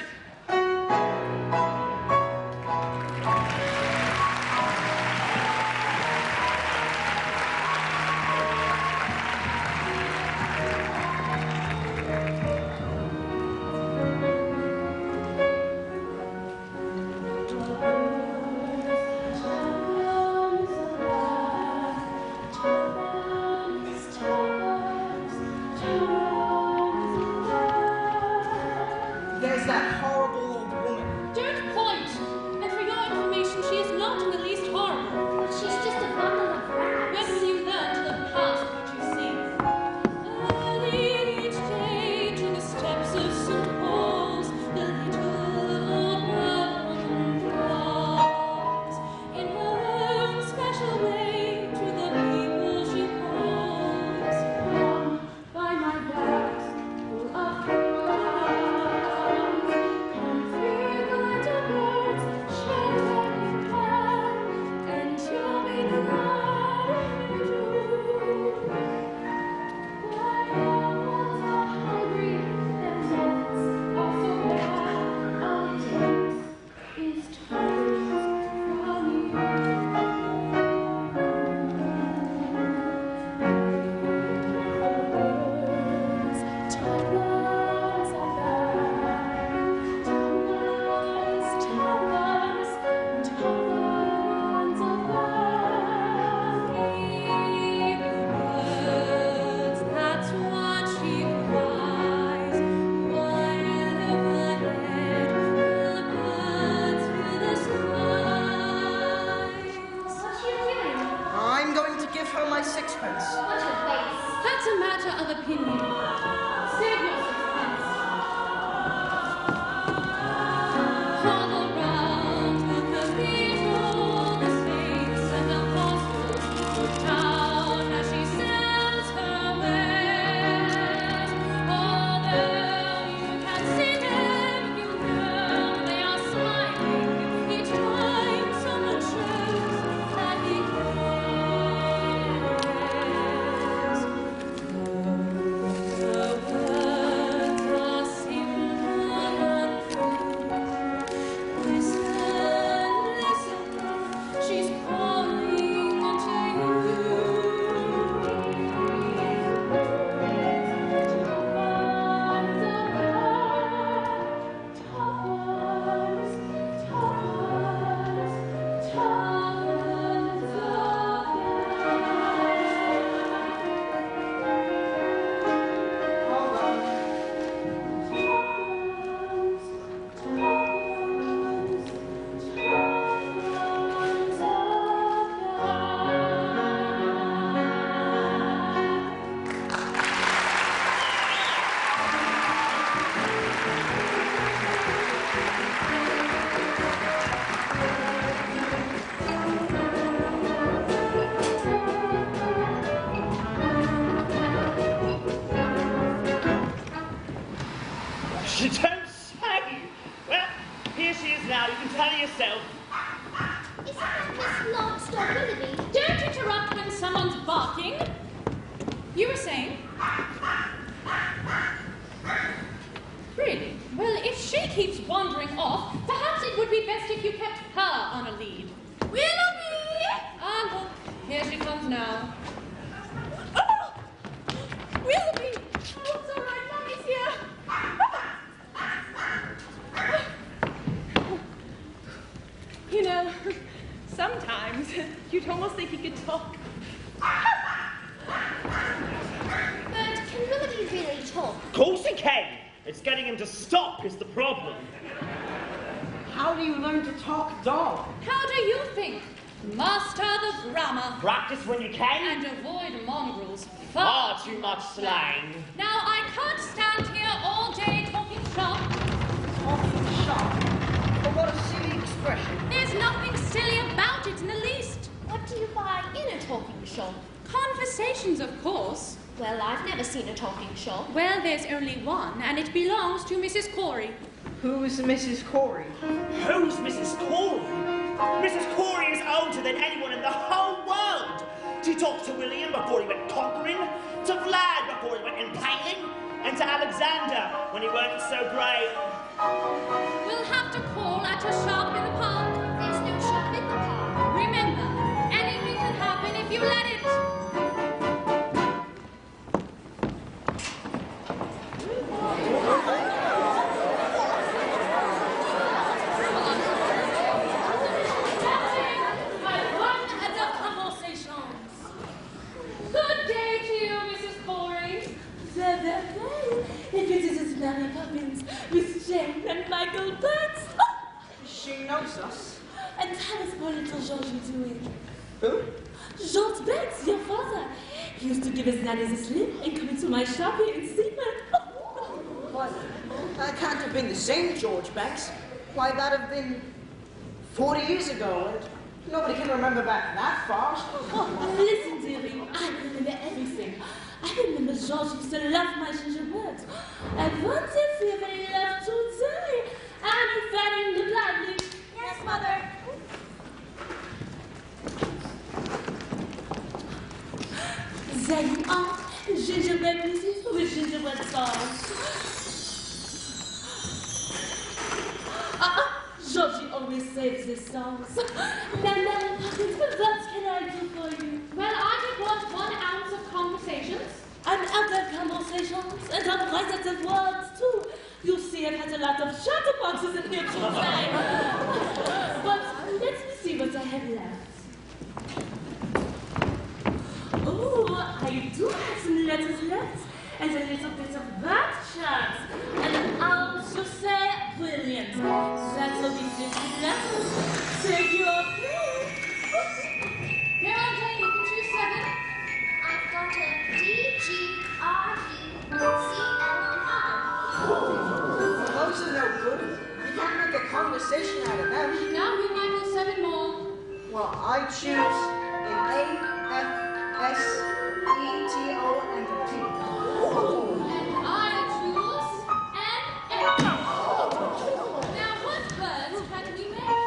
There's that horrible old woman. Don't point! And for your information, she is not in the least horrible. But she's just a bundle of rags. When will you learn to look past what you see? Early each day to the steps of St. Paul's, the little woman falls. In her own special way to the people she calls. By my bags full of and through the little birds share their plan, and you'll be the light you do. While animals are hungry, their nets are so bad, all it takes is toys from that's what she cries. Whatever the birds to the skies. What's she doing? I'm going to give her my sixpence. What's her face? That's a matter of opinion. Save your sixpence. All around the cathedral, the saints and apostles look down as she sells her wares. Although you can see them, you know they are smiling each time someone shows that he cares. The words are simple and true. Listen, listen, she's calling to Hold on. You don't say! Well, here she is now. You can tell her yourself. Isn't that Miss Longstop Willoughby? Don't interrupt when someone's barking. You were saying? Really? Well, if she keeps wandering off, perhaps it would be best if you kept her on a lead. Willoughby! Ah, look, here she comes now. Oh! Willoughby! Oh, it's all right, Mommy's here. You know, sometimes you'd almost think he could talk. But can Willoughby really talk? Of course he can. It's getting him to stop is the problem. how do you learn to talk dog? How do you think? Master the grammar. Practice when you can. And avoid mongrels. Far too much slang. Now, I can't stand here all day talking shop. Talking shop? But what a silly expression. There's nothing silly about it in the least. What do you buy in a talking shop? Conversations, of course. Well, I've never seen a talking shop. Well, there's only one, and it belongs to Mrs. Corey. Who's Mrs. Corey? Who's Mrs. Corey? Mrs. Corey is older than anyone in the whole world. She talked to William before he went conquering, to Vlad before he went impaling, and to Alexander when he weren't so brave. We'll have to call at a shop in the park. There's no shop in the park. Remember, anything can happen if you let it. Good day to you, Mrs. Corey. If it is Mary Poppins, Miss Jane and Michael Butts. She knows us. And how is poor little Georgie doing? Who? George Betts, your father. He used to give his nannies a slip and come into my shop here in Seaman. What? That can't have been the same George Banks. Why, that'd have been 40 years ago, and nobody can remember back that far. Oh, listen, dearie, I remember everything. I remember George used to love my gingerbread. And once if he really loved to die, and he fell in the gladly. Yes, Mother. There you are, gingerbread pieces with gingerbread sauce. Georgie always saves his sauce. Now, Poppins, what can I do for you? Well, I did want 1 ounce of conversations. And other conversations, and representative words too. You see, I've had a lot of chatterboxes in here today. But let me see what I have left. Oh, I do have some letters left, and a little bit of that chat. And I'll just say brilliant. That'll be 50 letters. Take your pick. Here, Aunt Jane, you can choose 7. I've got a D-G-R-E-C-L-I. Those are no good. You can't make a conversation out of them. Now you might have 7 more. Well, I choose an A, F, S, E, T, O, and a T. And I choose an F. Now, what words can we make?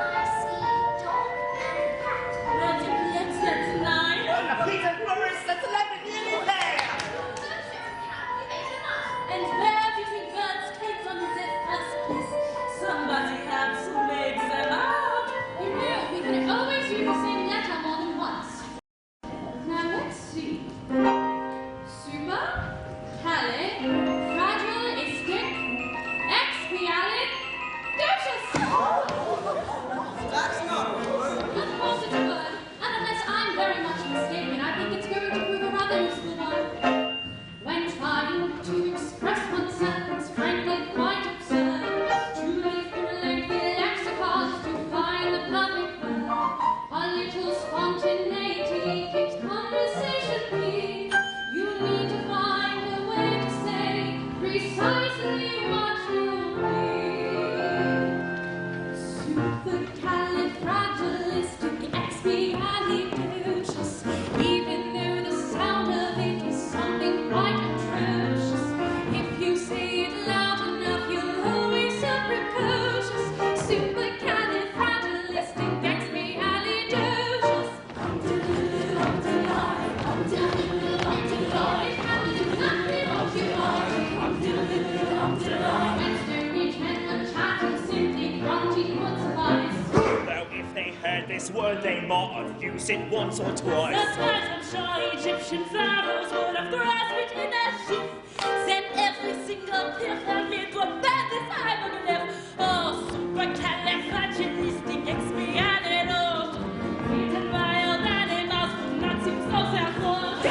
I see dog and cat. That's 9. Peter Forrest, that's 11 nearly there. And where do you think birds came from in the first place? Somebody had to make them up. You know, we can always use the same letter more than once. Now, let's see. Super, califragilistic, expialidocious. That's not a word. Of course it's a word, and unless I'm very much mistaken, I think it's going to prove a rather useful one. When trying to express oneself, it's frankly quite absurd to leaf through lengthy lexicons to find the perfect word. A little spontaneity keeps conversation clean. You need to find a way to say precisely what you mean. Supercalifragilisticexpialidocious, even though the sound of it is something quite atrocious. If you say it loud enough, you'll always sound precocious. Supercalifragilisticexpialidocious. It happens exactly what you are. When Stonehenge men and chatting, simply grunting would suffice. Though if they heard this word, they might have used it once or twice. That's why I'm sure Egyptian pharaohs would have grasped it in their sheath. Then every single pyramid would bear this hieroglyph. Oh, supercalifragilisticexpialidocious. Even wild animals would not seem so self-worth.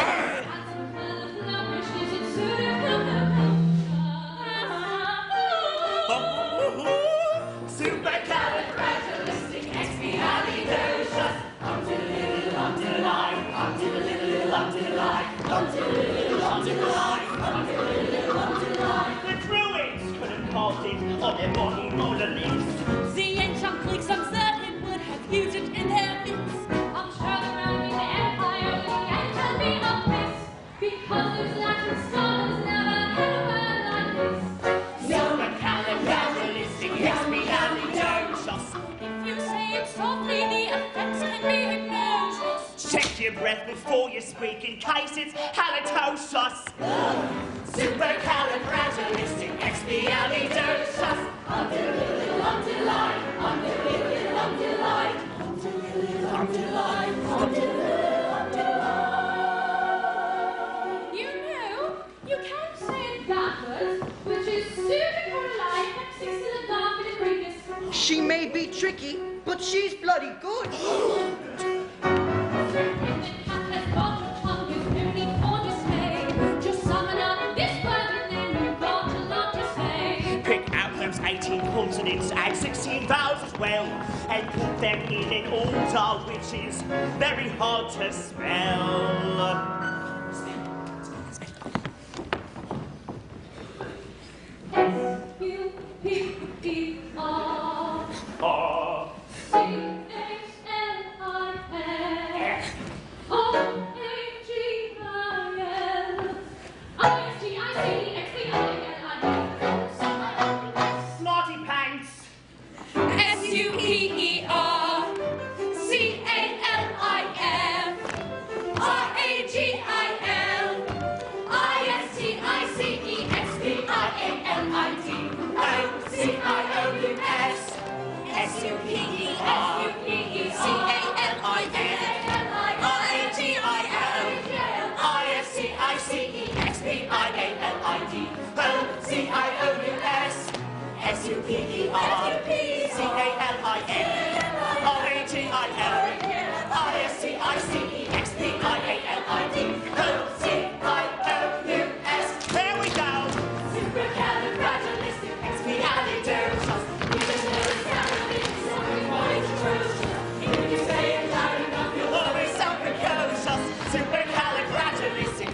recorded on their body monoliths. The ancient Greeks, I'm certain, would have used it in their myths. I'm sure the Roman Empire began to be a mess, because those Latin scholars never had a word like this. Supercalifragilistic expialidocious. If you say it softly, the effects can be hypnosis. Check your breath before you speak in case it's halitosis. Supercalifragilistic expialidocious. You know, you can say it backwards, which is supercaroline hexixilographic. She may be tricky, but she's bloody good. Pick out those 18 consonants and 16 vowels as well, and put them in an order which is very hard to spell. Smarty pants. There we go. Always so precocious. Supercalifragilistic.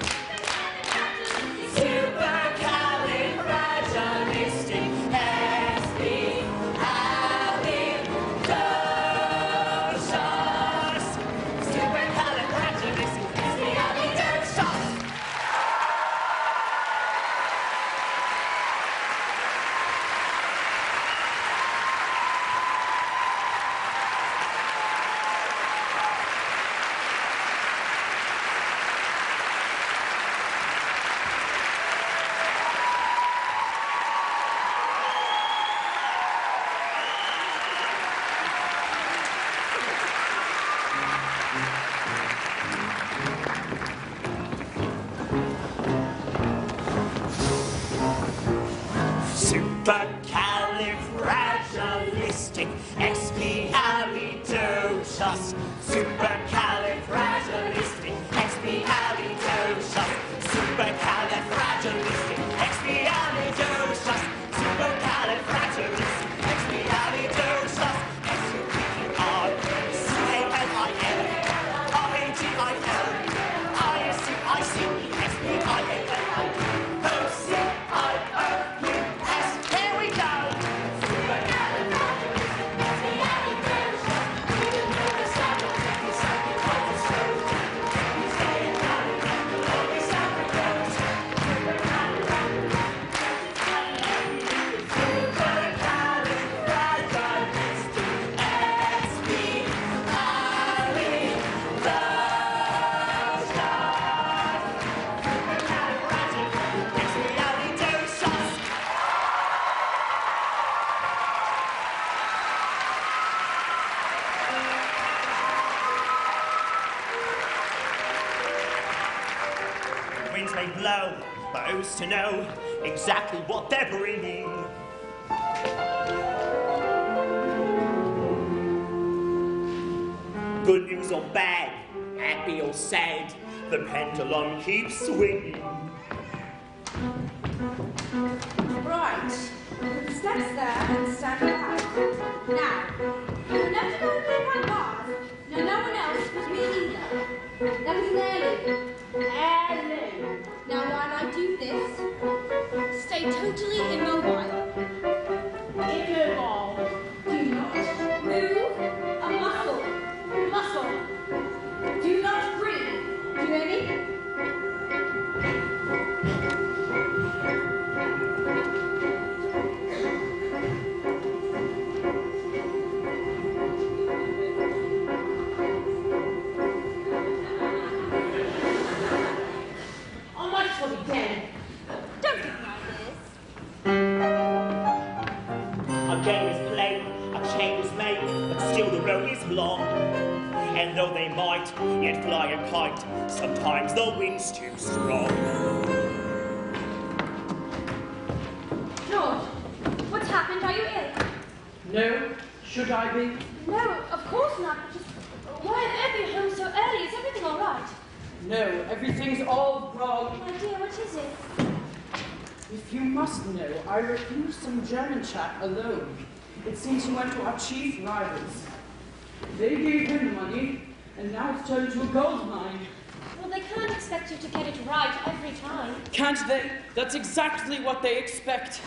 Supercalifragilistic. Expialidocious. Supercalifragilistic. Expialidocious. Supercalifragilistic expialidocious. Supercalifragilistic expialidocious. Supercalifragilistic expialidocious. Supercalifragilistic expialidocious. S-U-P-E-R-C-A-L-I-N-O-C-I-O-U-S. Here we go. Winds may blow, but who's to know exactly what they're bringing? Good news or bad, happy or sad, the pendulum keeps swinging. Right. Put the steps there and stand back. Now, you'll never go near my bars. No, no one else but me either. That is an heirloom. Heirloom. Now, while I do this, stay totally immobile. again. Don't give me ideas. A game is played, a chain is made, but still the road is long. And though they might yet fly a kite, sometimes the wind's too strong. George, what's happened? Are you ill? No, should I be? No, of course not. Just why have you home so early? Is everything all right? No, everything's all wrong. My dear, what is it? If you must know, I refused some German chap alone. It seems he went to our chief rivals. They gave him the money, and now it's turned into a gold mine. Well, they can't expect you to get it right every time. Can't they? That's exactly what they expect.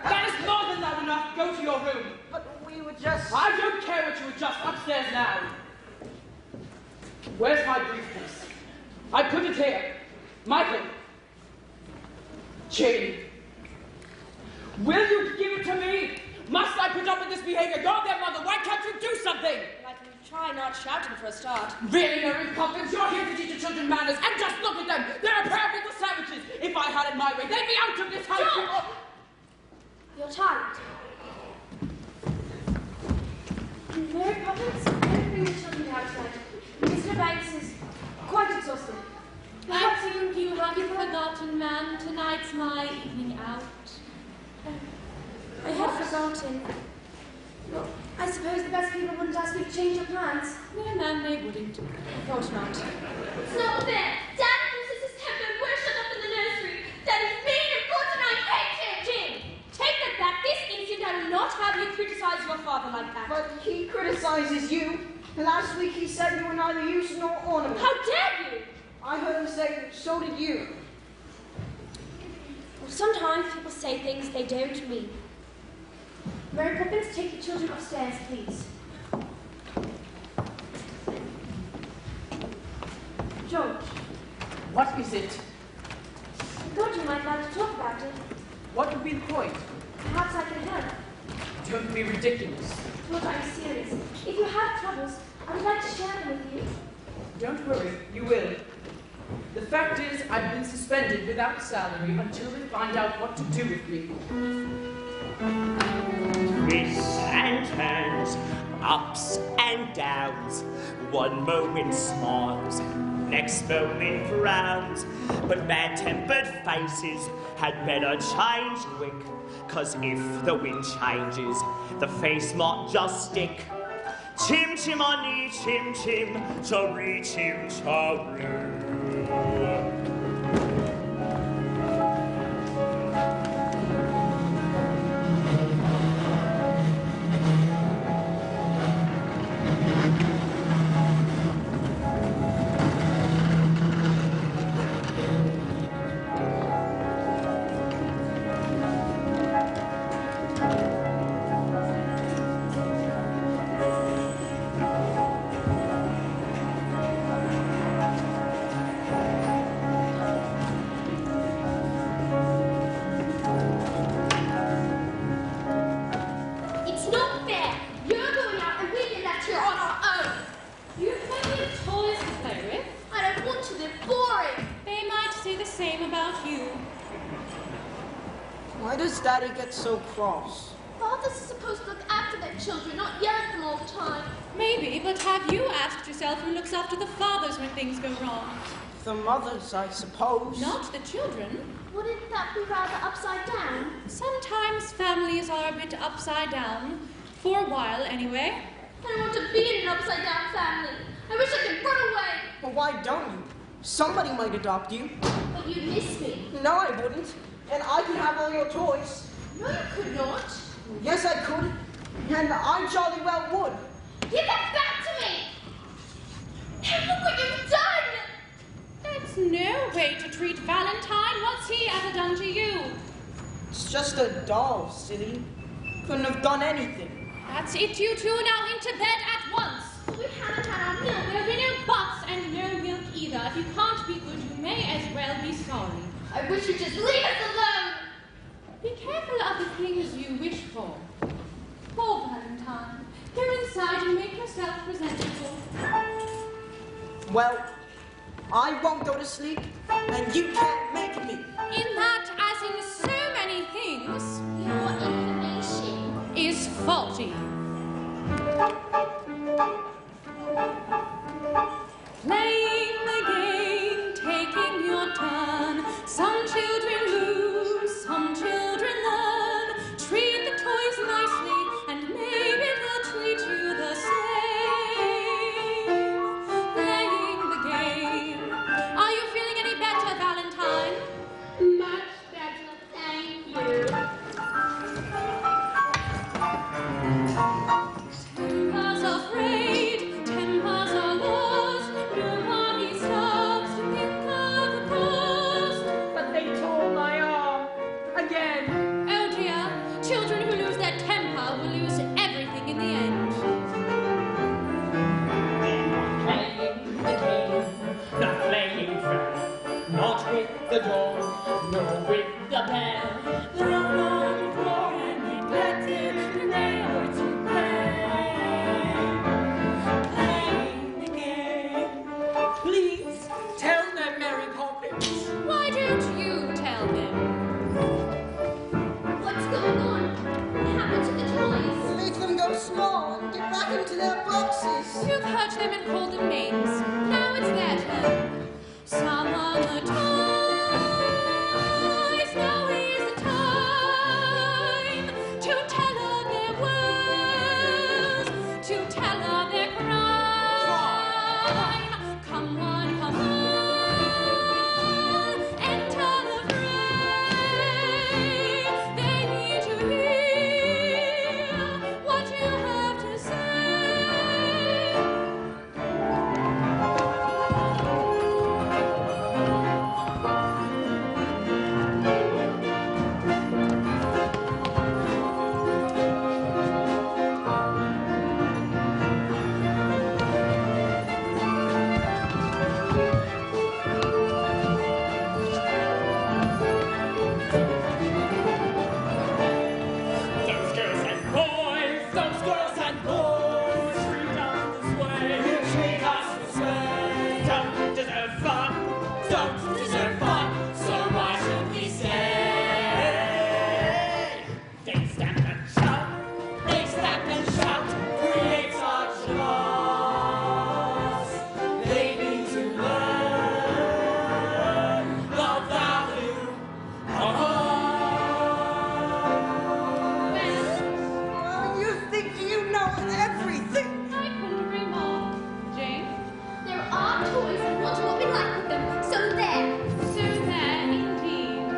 That is more than loud enough. Go to your room. But we were just... I don't care what you were just upstairs now. Where's my briefcase? I put it here. Michael. Jane. Will you give it to me? Must I put up with this behavior? You're their mother. Why can't you do something? I can try not shouting for a start. Really, Mary Poppins, you're here to teach the children manners, and just look at them. They're a pair of little savages. If I had it my way, they'd be out of this house. George! You're tired. Mary Poppins, don't bring the children outside. Mr. Banks is quite exhausted. I think you have forgotten, ma'am. Tonight's my evening out. I had forgotten. Well, I suppose the best people wouldn't ask you to change your plans. No, ma'am, they wouldn't. Thought not. It's not fair. Dad loses his temper and we're shut up in the nursery. Dad is mean and good and I hate him. Jim, take that back this instant. I will not have you criticize your father like that. But he criticizes you. Last week he said you were neither use nor ornament. How dare you! I heard him say, so did you. Well, sometimes people say things they don't mean. Mary Poppins, take the children upstairs, please. George. What is it? I thought you might like to talk about it. What would be the point? Perhaps I can help. Don't be ridiculous. George, I'm serious. If you have troubles, I would like to share them with you. Don't worry, you will. The fact is, I've been suspended without salary until they find out what to do with me. Twists and turns, ups and downs. One moment smiles, next moment frowns. But bad-tempered faces had better change quick. 'Cause if the wind changes, the face might just stick. Chim chimani chim chim, chori chim chori. Daddy gets so cross? Fathers are supposed to look after their children, not yell at them all the time. Maybe, but have you asked yourself who looks after the fathers when things go wrong? The mothers, I suppose. Not the children. Wouldn't that be rather upside down? Sometimes families are a bit upside down. For a while, anyway. I don't want to be in an upside down family. I wish I could run away. Well, why don't you? Somebody might adopt you. But you'd miss me. No, I wouldn't. And I could have all your toys. No, you could not. Yes, I could. And I jolly well would. Give that back to me! And look what you've done! That's no way to treat Valentine. What's he ever done to you? It's just a doll, silly. Couldn't have done anything. That's it, you two. Now into bed at once. But we haven't had our milk. There'll be no buts and no milk either. If you can't be good, you may as well be sorry. I wish you'd just leave us alone! Be careful of the things you wish for. Poor Valentine. yourself presentable. Well, I won't go to sleep, and you can't make me. In that, as in so many things, Your information. is faulty. Playing the game, taking your turn. Some children lose, some children learn. Treat the toys nicely, and maybe they'll treat you the same. Playing the game. Are you feeling any better, Valentine? Much better, thank you. Tempers afraid, tempers are lost. Nobody stops to think of the cost. But they tore my arm. Again. Oh dear, children who lose their temper will lose everything in the end. Playing the game, not playing fair. Not with the door, nor with the bell. They're all on the floor and neglected, and they are to blame. Playing the game. Please tell them, Mary Poppins. Why don't you tell them? What's going on? What happened to the toys? Make them go small and get back into their boxes. You've hurt them and called them names. Now it's their turn. Summon the toys. Now is the time to tell of their woes, to tell of their crime. Come on, come on. Enter the fray. They need to hear what you have to say. Those girls and boys, treat us this way, treat us this way. Don't deserve fun, so why should we stay? They stamp and shout, create such loss. They need to learn the value of Well, you think you know everything. I couldn't agree more. Jane? There are toys and what will be like with them. So there. So there, indeed.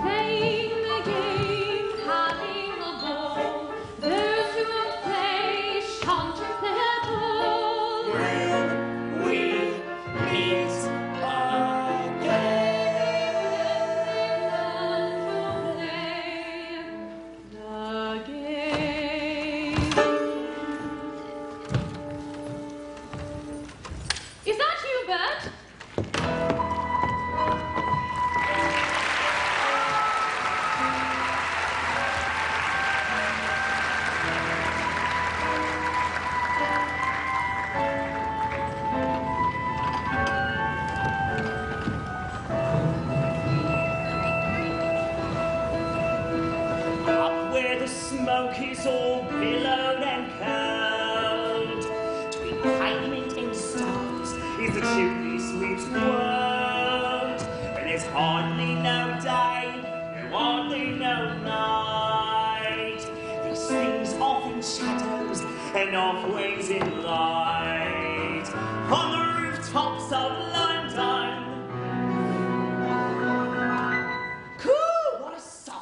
Playing the game, having a ball. Those who won't play shan't take their toll. we meet Is that you, Bert? Up where the smoke is all billowed and curled, between pavement and stars is the chimney sweep's world. And there's hardly no day, and hardly no night. These things off in shadows and off ways in light. On the rooftops of London. Cool, what a sight!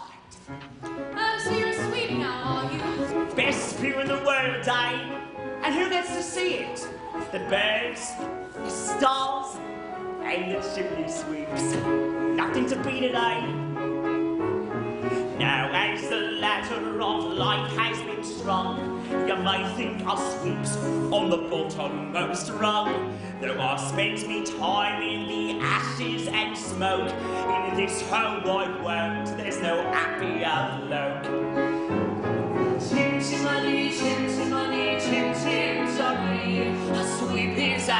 Oh, so you're asleep now, are you? Best view in the world, eh? And who gets to see it? The birds, the stars, and the chimney sweeps. Nothing to beat it, eh? Now, as the ladder of life has been strung, you may think I sweeps on the bottommost rung. Though I spent me time in the ashes and smoke, in this whole wide world, there's no happier bloke.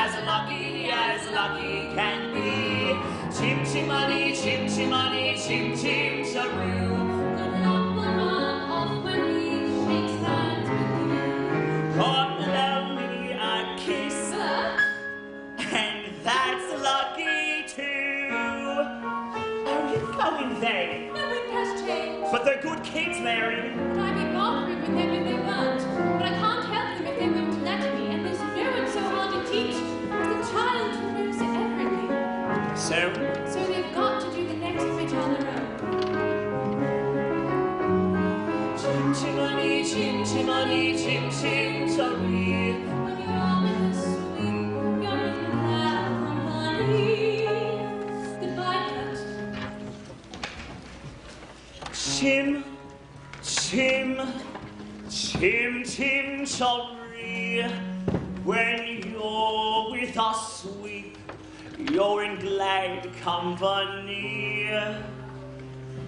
as lucky can be. Chim chimney, chim chimney, chim chim charoo. Good luck will rub off when he shakes hands with you. Come lend me a kiss, and that's lucky too. Are you going there? The wind has changed. But they're good kids, Mary. And I'd be bothering with them if they weren't. But I can't help them if they won't let me. And there's no one so hard to teach as the child who knows everything. So they've got to do the next bit on their own. Chim chimney, chim chimney, chim chim charoo. When you're with a sweet, you're in that company. Goodbye, Kurt. Chim, chim, chim, chim, charoo. When you're with us, sweet, you're in glad company.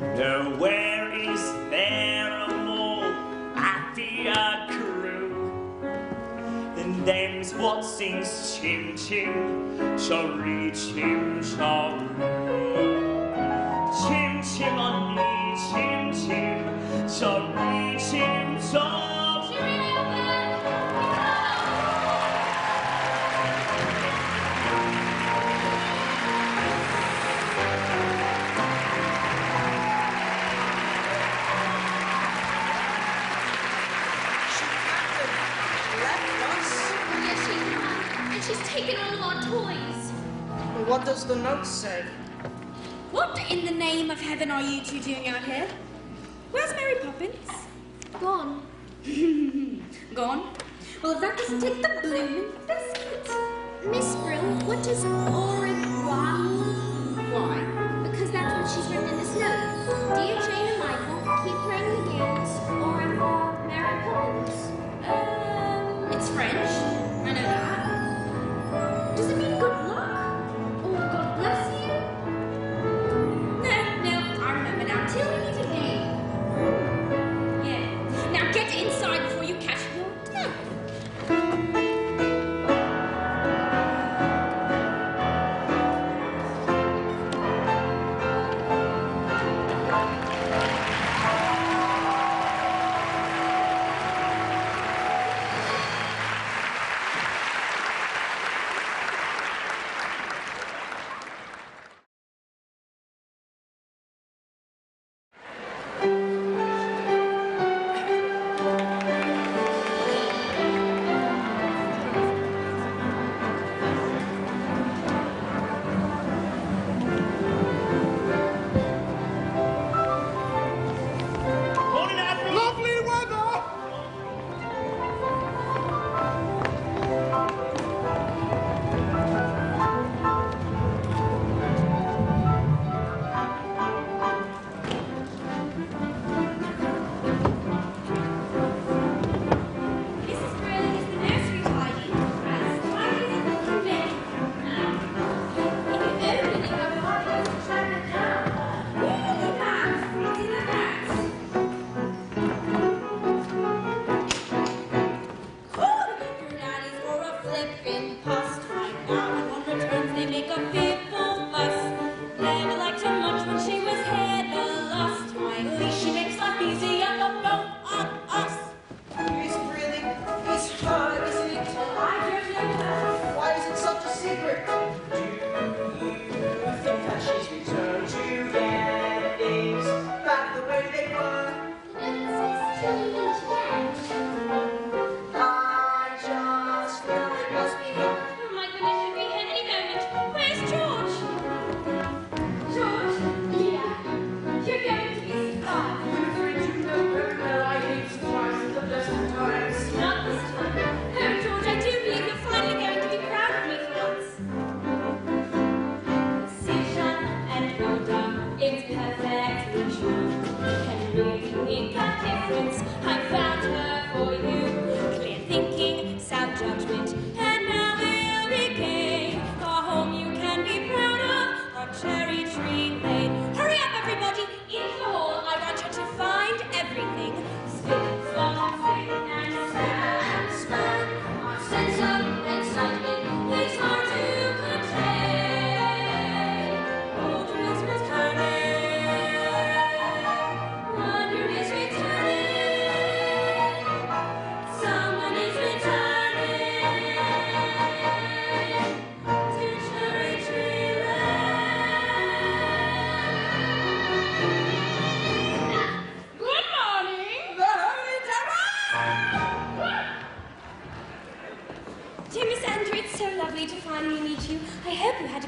Nowhere is there a more happier crew than them's what sings chim, chim, charoo, chim, charoo. Chim, chimney, chim, chim, charoo, chim, charoo. Yes, she has. And she's taken all of our toys. Well, what does the note say? What in the name of heaven are you two doing out here? Where's Mary Poppins? Gone. Gone? Well, if that doesn't take the blooming biscuit. Miss Brill, what is au revoir? Why? Because that's what she's written in this note. Dear Jane and Michael, keep playing the games. Au revoir, Mary Poppins. It's French. I know that. Does it mean good luck? Or God bless you? No, I remember now. Tell me it again. Yeah. Now get inside before you catch your death.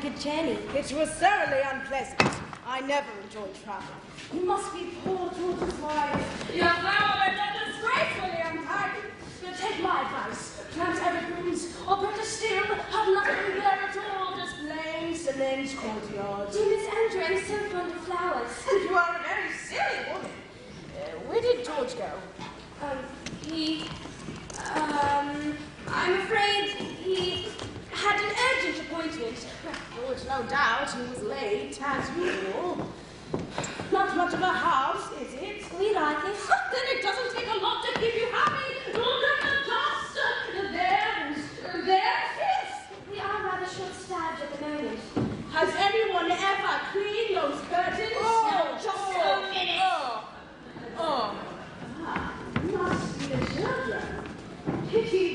a good journey? It was thoroughly unpleasant. I never enjoyed travel. You must be poor George's wife. Your flower beds are disgracefully untidy. Now take my advice. Plant evergreens, or better still, have nothing there at all, just plain cement courtyards. Dear Miss Andrew, I'm so fond of flowers. You are a very silly woman. Where did George go? I'm afraid he had an urgent appointment. George, no doubt, he was late, as usual. Not much of a house, is it? We like it. Then it doesn't take a lot to keep you happy. Look at the dust. There it is. We are rather short-staffed at the moment. Has anyone ever cleaned those curtains? Just a minute. Must be the children. Kitty,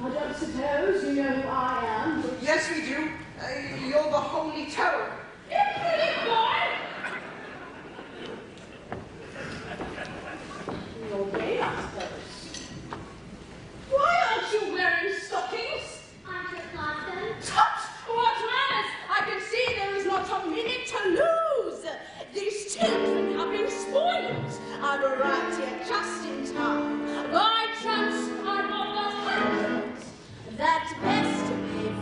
I don't suppose you know who I am. Yes, we do. You're the Holy Terror. You pretty boy! You're gay, I suppose. Why aren't you wearing stockings? I just like them. Tut! What manners! I can see there is not a minute to lose. These children have been spoiled. I've arrived here just in time. By chance, I bought the hundreds. That best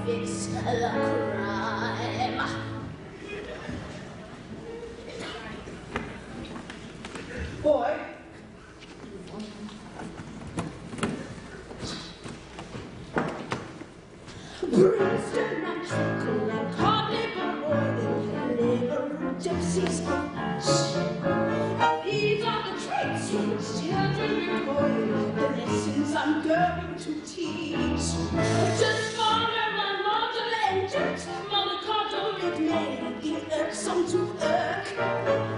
befits the crime. Boy, Brimstone and treacle and carnival oil, liver, gypsies on ash. These are the traits which children employ, the lessons I'm going to teach. Just follow my model engines, mollicoddle it may be irksome to irk.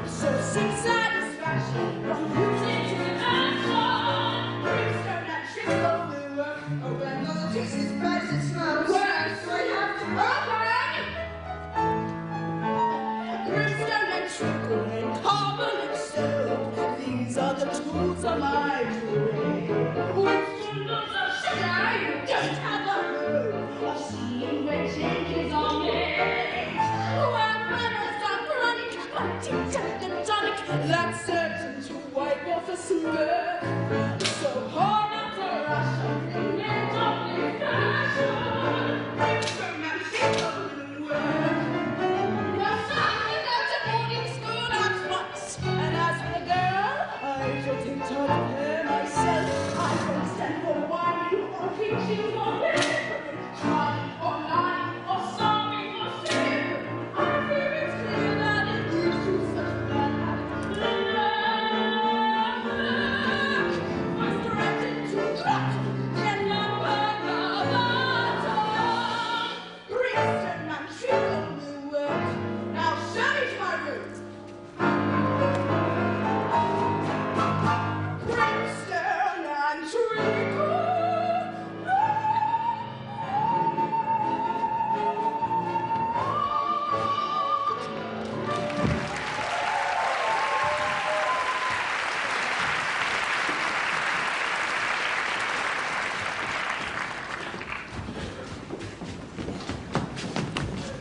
So sing satisfaction from music to action. Brimstone and treacle will work. oh, well, doesn't taste as bad as it smells. Words I have to open! Brimstone and treacle and carbon and stone, these are the tools of my trade. With tools of sugar, you don't have a clue of seeing where changes are made. Where manners are chronic, but the tonic, that's certain to wipe off a smirk. So hard not to rush and get off in fashion. Brimstone and treacle will work. Your son will go to boarding school at once. And as for the girl, I shall take charge of her myself. I won't stand for whining or preaching or whispering, trying or lying or starving or sin. I fear it's clear that it leads to such bad habits. Was directed to drop, then number the bottom. Brimstone and treacle will work. Now show me to my room. Brimstone and treacle.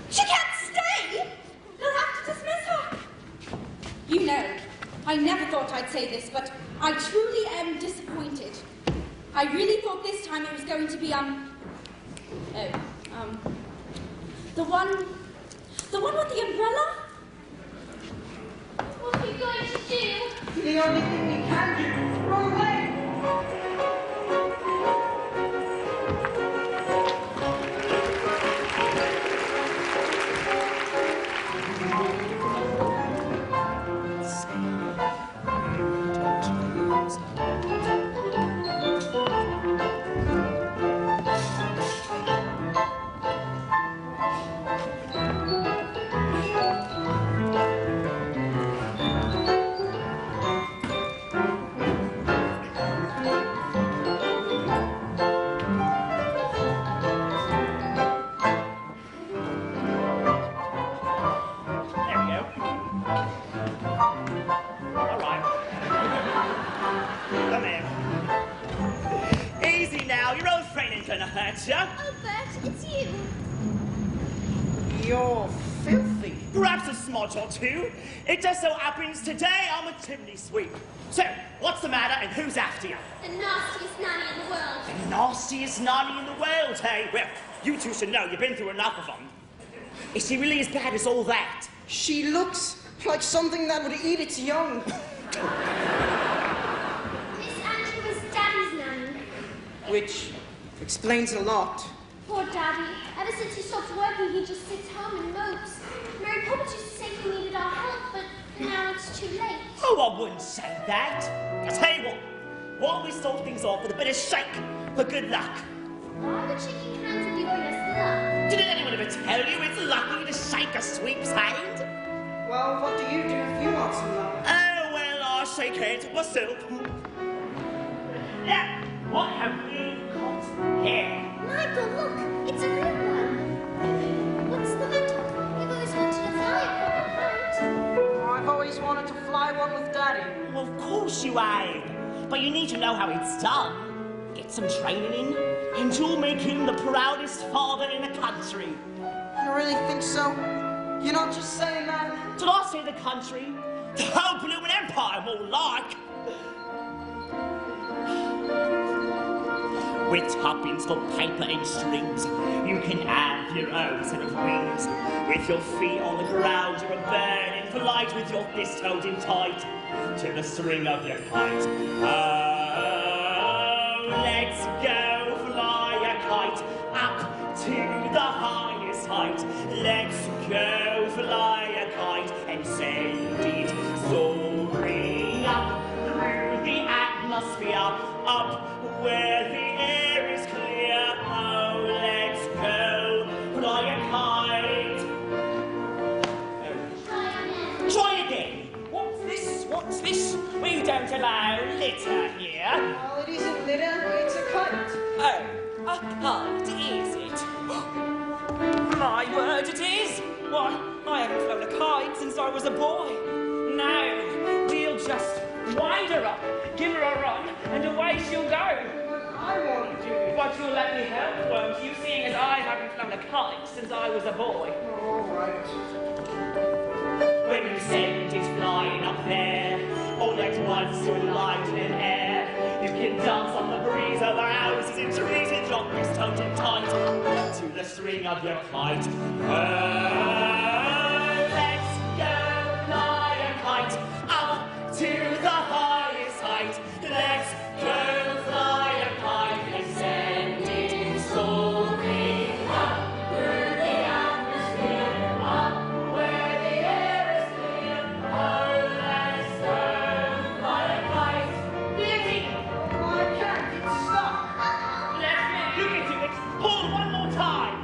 She can't stay! They'll have to dismiss her. You know, I never thought I'd say this, but I truly am disappointed. I really thought this time it was going to be, the one with the umbrella? What are you going to do? The only thing we can do. Run away. Your old friend ain't gonna hurt you. Oh, Bert, it's you. you're filthy. Perhaps a smudge or two. It just so happens today I'm a chimney sweep. So, what's the matter and who's after you? The nastiest nanny in the world. The nastiest nanny in the world, hey? Well, you two should know, you've been through enough of them. Is she really as bad as all that? She looks like something that would eat its young. Miss Andrew was Daddy's nanny. Which explains a lot. Poor Daddy. Ever since he stopped working, he just sits home and mopes. Mary Poppins used to say he needed our help, but now it's too late. Oh, I wouldn't say that. I tell you what, why don't we start things off with a bit of shake for good luck? Why would shaking hands give us luck? Didn't anyone ever tell you it's lucky to shake a sweep's hand? Well, what do you do if you want some luck? Oh, well, I shake hands with myself. Now, what have we got here? Michael, look, it's a real one. What's the matter? You've always wanted to fly a kite. I've always wanted to fly one with Daddy. Well, of course you have. But you need to know how it's done. Get some training in, and you'll make him the proudest father in the country. You really think so? You're not just saying that? Did I say the country? The whole blooming empire, more like. With tuppence for paper and strings, you can have your own set of wings. With your feet on the ground, you're a bird in flight, with your fist holding tight to the string of your kite. Oh, let's go fly a kite up to the highest height. Let's go fly a kite and send it soaring up through the atmosphere, up where the air is clear. Oh, let's go fly a kite. Try again. What's this? What's this? We don't allow litter here. Well, it isn't litter, it's a kite. Oh, a kite, is it? My word, it is. Why, I haven't flown a kite since I was a boy. Now, we'll just wind her up, give her a run, and away she'll go. I want to do it. But you'll let me help, won't you, seeing as I haven't flown a kite since I was a boy? All right. When you send it flying up there, all at once you're light and air. You can dance on the breeze over houses and trees with your wrist holding tight to the string of your kite. Oh, let's go fly a kite up to the highest height. Let's go fly a kite and send it soaring up through the atmosphere, up where the air is clear. Oh, let's go fly a kite. Beauty! I can't, it's stuck. Let me, you can do it. Pull one more time.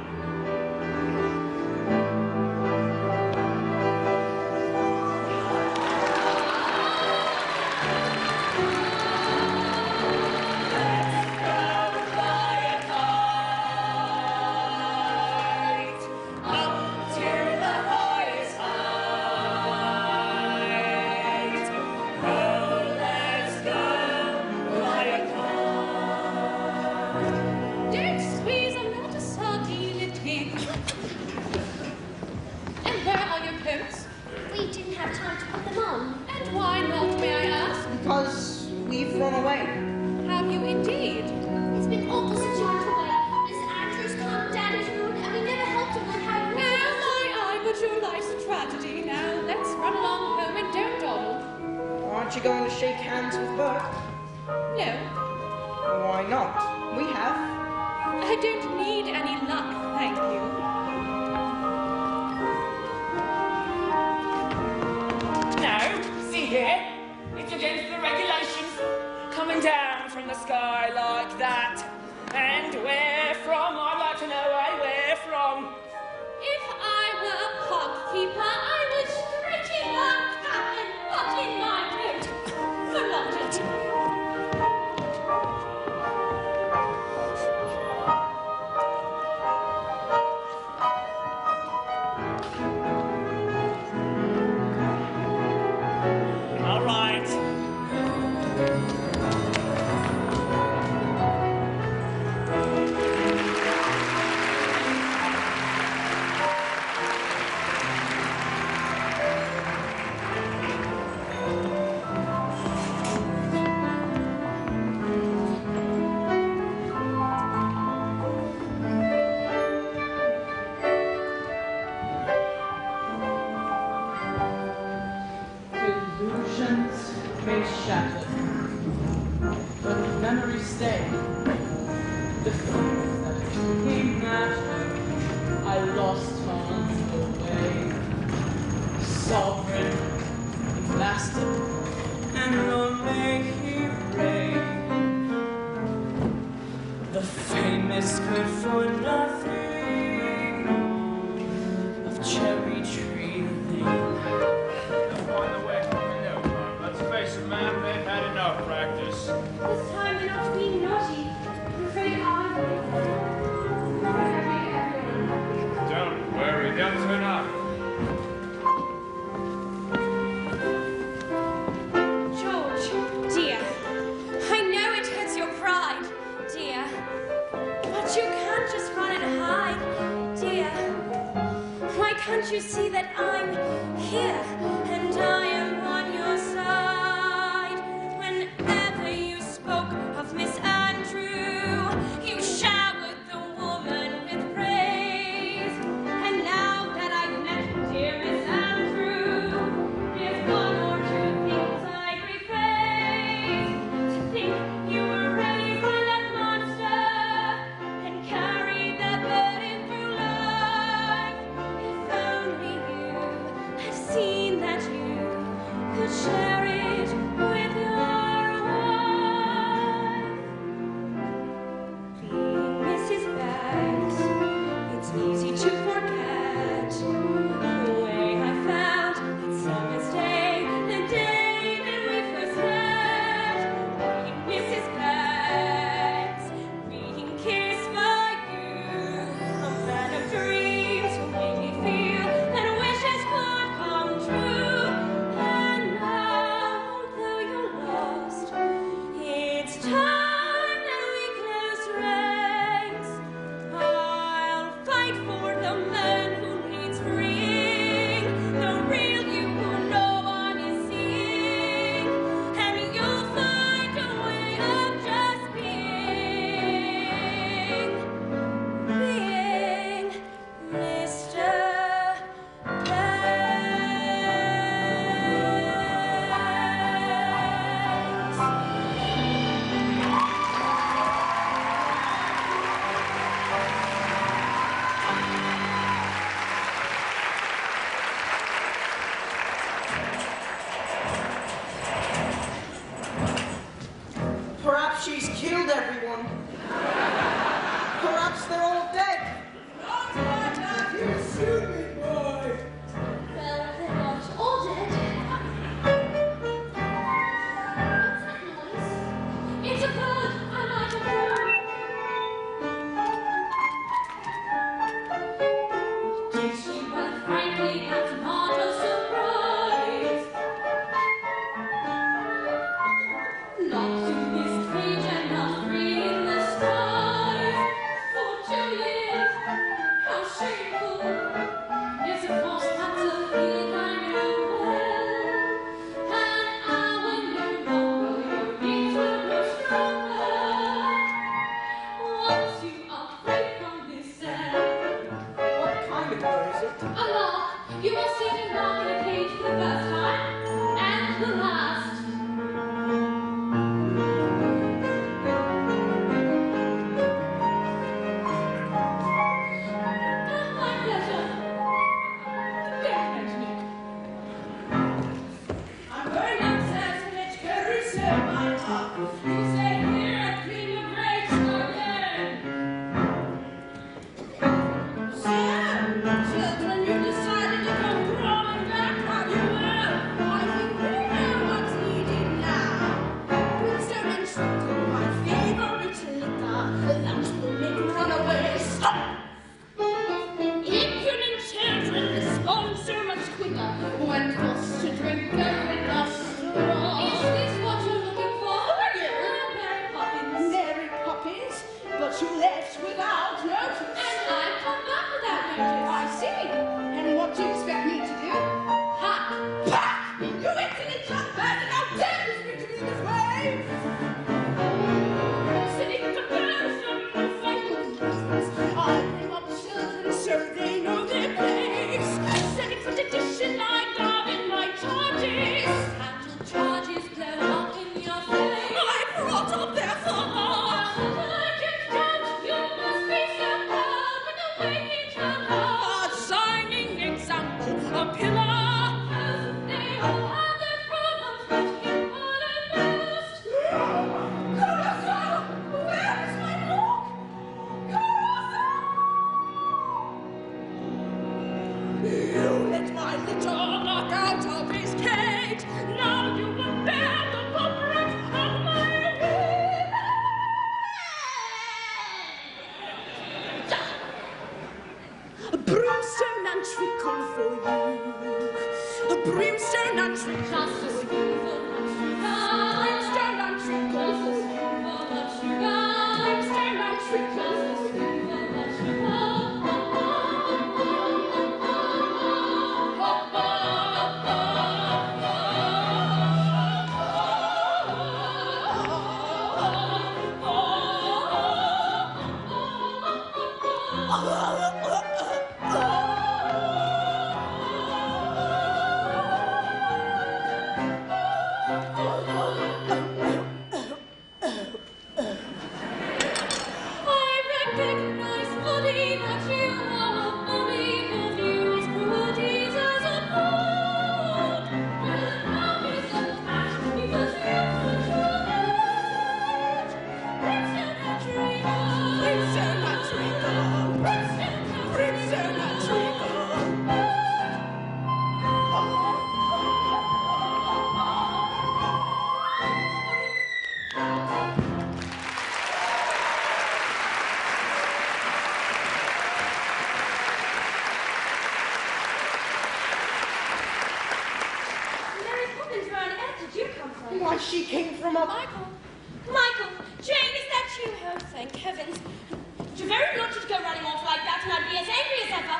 Don't squeeze, I'm not a sardine, it is. And where are your coats? We didn't have time to put them on. And why not, may I ask? Because we've run away. Have you indeed? It's been awful since you went away. Miss Andrews caught Daddy's wound, and we never helped him learn how to Now, my eye, but your life's a tragedy. Now, let's run along home and don't dawdle. Aren't you going to shake hands with Bert? No, Why not? We have. I don't need any luck, thank you. Now, see here, it's against the regulations. Coming down from the sky like that. And where from? I'd like to know, where from? If I were a park-keeper, I would stretch in my cap and put in my coat. For London. All right. the things that really matter, I lost on the way. Sovereign, elastic, and lonely he reigned. The famous good for nothing of Cherry Tree Lane. On the way home in their car. Let's face it, ma'am, they've had enough practice. This time they're not being naughty. I'm afraid I will. Don't worry, they'll turn up. George, dear, I know it hurts your pride, dear, but you can't just run and hide, dear. Why can't you see that I'm here and I am on your side? Whenever you spoke of Miss Andrew, you showered the woman with praise. And now that I've met dear Miss Andrew, there's one or two things I rephrase. To think you were raised by that monster and carried that burden through life. If only you had seen that you could share it with your wife. Being Mrs. Banks, it's easy to forget the way I found that summer's day, the day that we first met. Being Mrs. Banks, being kissed by you, a man of dreams who made me feel that wishes could come true. And now, though you're lost, it's time that we close ranks. I'll fight for the man who needs freeing, the real you who no one is seeing, and you'll find a way of just being Mr. Perhaps she's killed everyone. Perhaps they're all dead. Not like that, you stupid boy! Well, they're not all dead. What's that noise? It's a bird. I like a bird. Did she? Well, frankly, that's not a surprise. Locked in this cage and not free in the skies for 2 years. How shameful! It's a false have to feel kind of well. And now when you're longer, your wings will grow stronger. Once you are free from this cell, What kind of bird is it? a lock, you will see me lock in a cage for the first time and the last. My pleasure. Don't mention it. I'm going upstairs to let Carrie say my heart. You say here at Clean Your Grace again. So, children, you decided to come crawling back, have you? Well, I think we know what's needed now. Brimstone and sugar, my favorite liquor. That will make runaways stop. Impudent children respond so much quicker when forced to drink every last straw. Is this what you're looking for? Mary Poppins. Mary Poppins, but you left without notice. And I've come back without notice. I see. And what do you expect me to do? Ha! Pah! You insolent young man, and how dare you speak to me this way? Sitting to blows on the face. I brimstone and treacle for you. A brimstone and treacle for you. Brimstone and treacle for you. Brimstone and treacle for you. Why, she came from a... Michael, Jane, is that you? Oh, thank heavens. You're very naughty to go running off like that, and I'd be as angry as ever.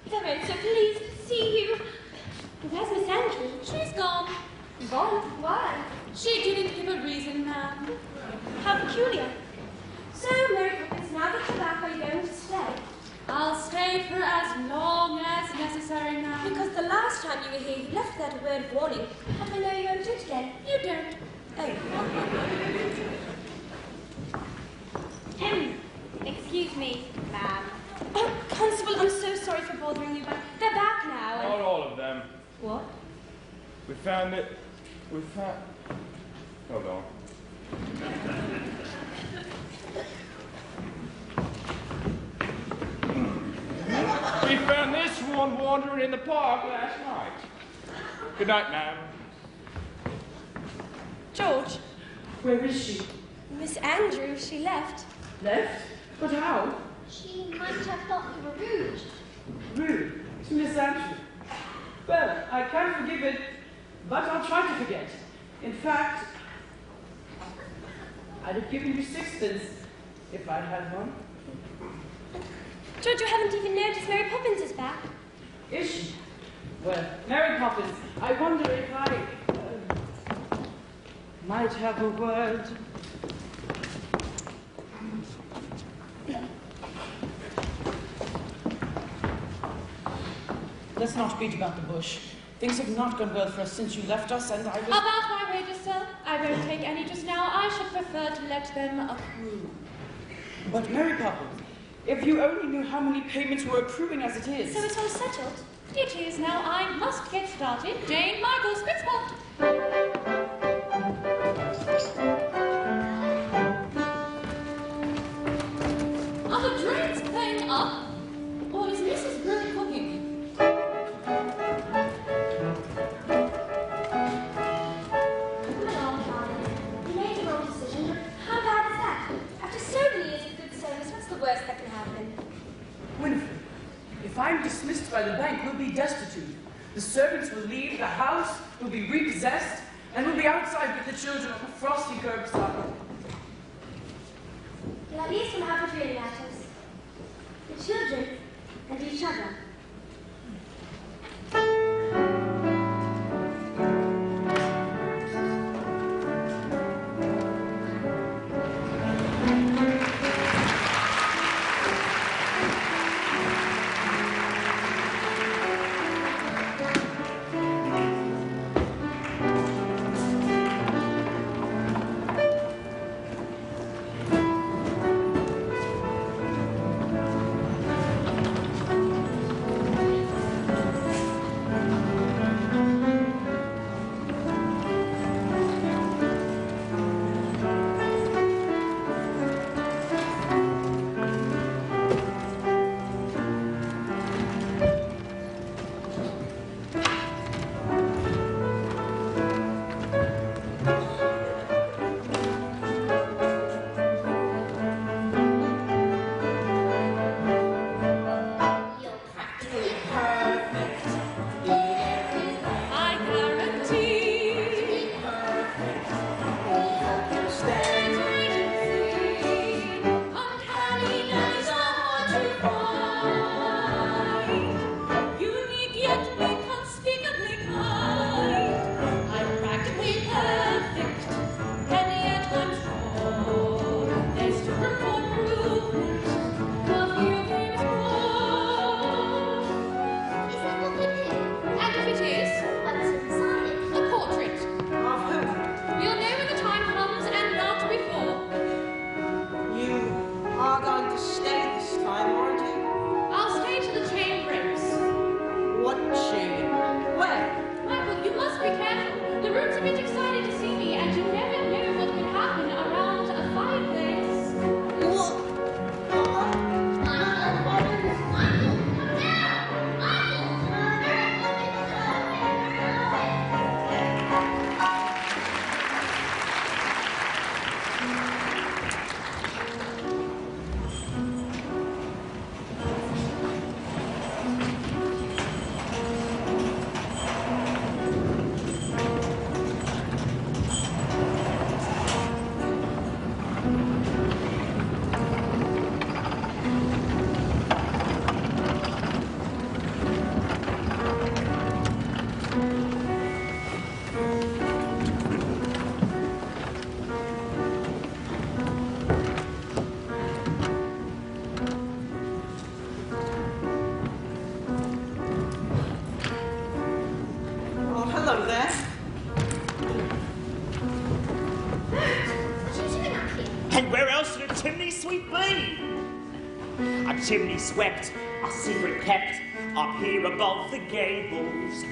If I weren't so pleased to see you. Where's Miss Andrew? She's gone. Gone? Why? She didn't give a reason, ma'am. How peculiar. So, Mary Poppins, now that you're back, are you going to stay? I'll stay for as long as necessary, ma'am. Because the last time you were here, you left without a word of warning. How do I know you won't do it again? You don't. Oh. Excuse me, ma'am. Oh, Constable, I'm so sorry for bothering you, but they're back now. Not all of them. What? We found it. Hold on. We found this one wandering in the park last night. Good night, ma'am. George. Where is she? Miss Andrew, she left. Left? But how? She might have thought you were rude. Rude to Miss Andrew. Well, I can't forgive it, but I'll try to forget. In fact, I'd have given you sixpence if I'd had one. George, you haven't even noticed Mary Poppins is back. Is she? Well, Mary Poppins, I wonder if I might have a word. Let's not beat about the bush. Things have not gone well for us since you left us, and I will... About my wages, sir? I won't take any just now. I should prefer to let them accrue. But Mary Poppins, if you only knew how many payments were accruing as it is. So it's all settled? It is. Now I must get started. Jane, Michael, Spitzpot. Are the drains playing up? Or is Mrs. really cooking? Come along, darling. You made the wrong decision, but how bad is that? After so many years of good service, what's the worst that can happen? Winifred, if I'm dismissed by the bank, we'll be destitute. The servants will leave, the house will be repossessed, and we'll be outside with the children on the frosty curbside. Well, at least we'll have the drilling at us. The children and each other. Oh, hello there. What are you doing up here? And where else should a chimney sweep be? A chimney swept, a secret kept up here above the gables.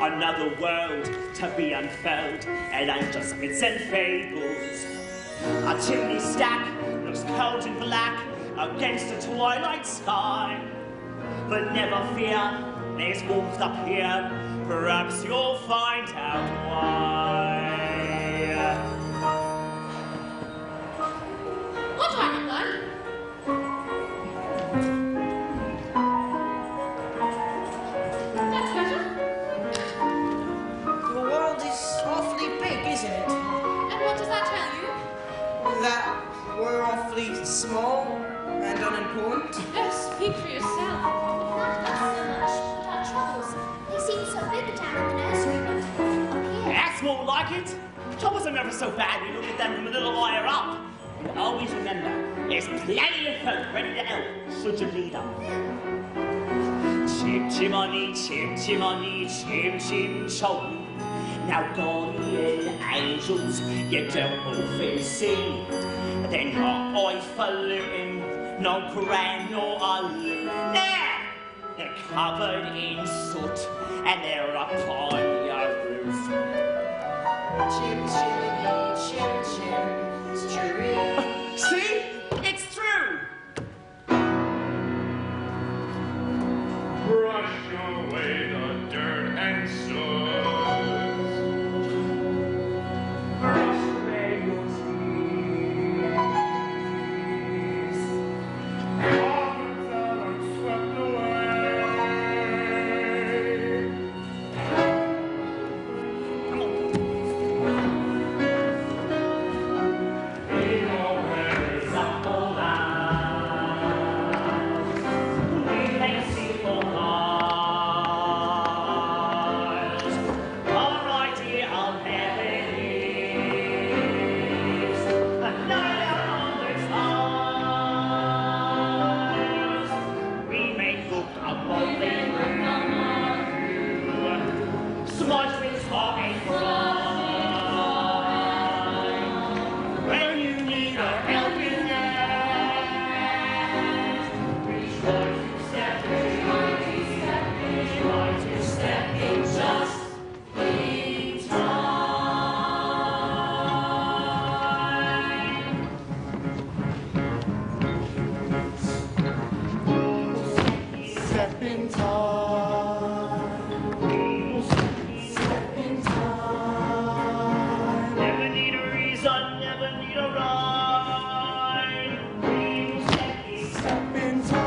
Another world to be unfurled, and ain't just myths and fables. A chimney stack looks cold and black against the twilight sky. But never fear, there's warmth up here. Perhaps you'll find out why. What do I look like? That's better. The world is awfully big, isn't it? And what does that tell you? That we're awfully small and unimportant. Oh, speak for yourself. Not us so much, but our troubles. They seem so big down in the nursery, but up here. That's more like it. Troubles are never so bad. We look at them from a little higher up. And always remember, there's plenty of folk ready to help, should you need them. Chim chimney, chim chimney, chim chim chom. Now guardian angels, you don't often see. Then you're highfalutin, no grand nor aloof. Now, they're covered in soot, and they're upon your roof. Chim, chim, chim, chim, it's true. See? It's true! Brush away the dirt and soot. Brush away your tears. Problems that are swept away. Come on. We know where it's up all We may see for miles. Our idea of heaven is a night out on the stars. We may look above them, smudged with tar and grime. When you need a helping hand, reach for you, step in, try to step in just in time. Step in time. Step in time. Never need a reason, never need a rhyme. We will step in Step in time.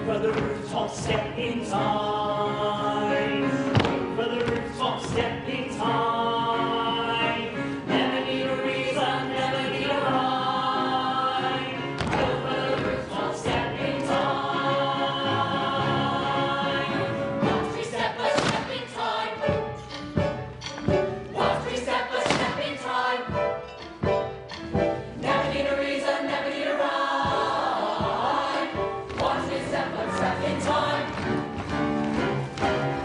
for the rooftop, step in time. For the rooftop, step in time. Never need a reason, never need a rhyme. Go for the rooftop, step in time. Once we step a step in time. Once we step a step in time. Never need a reason, never need a rhyme. Once we step a step in time.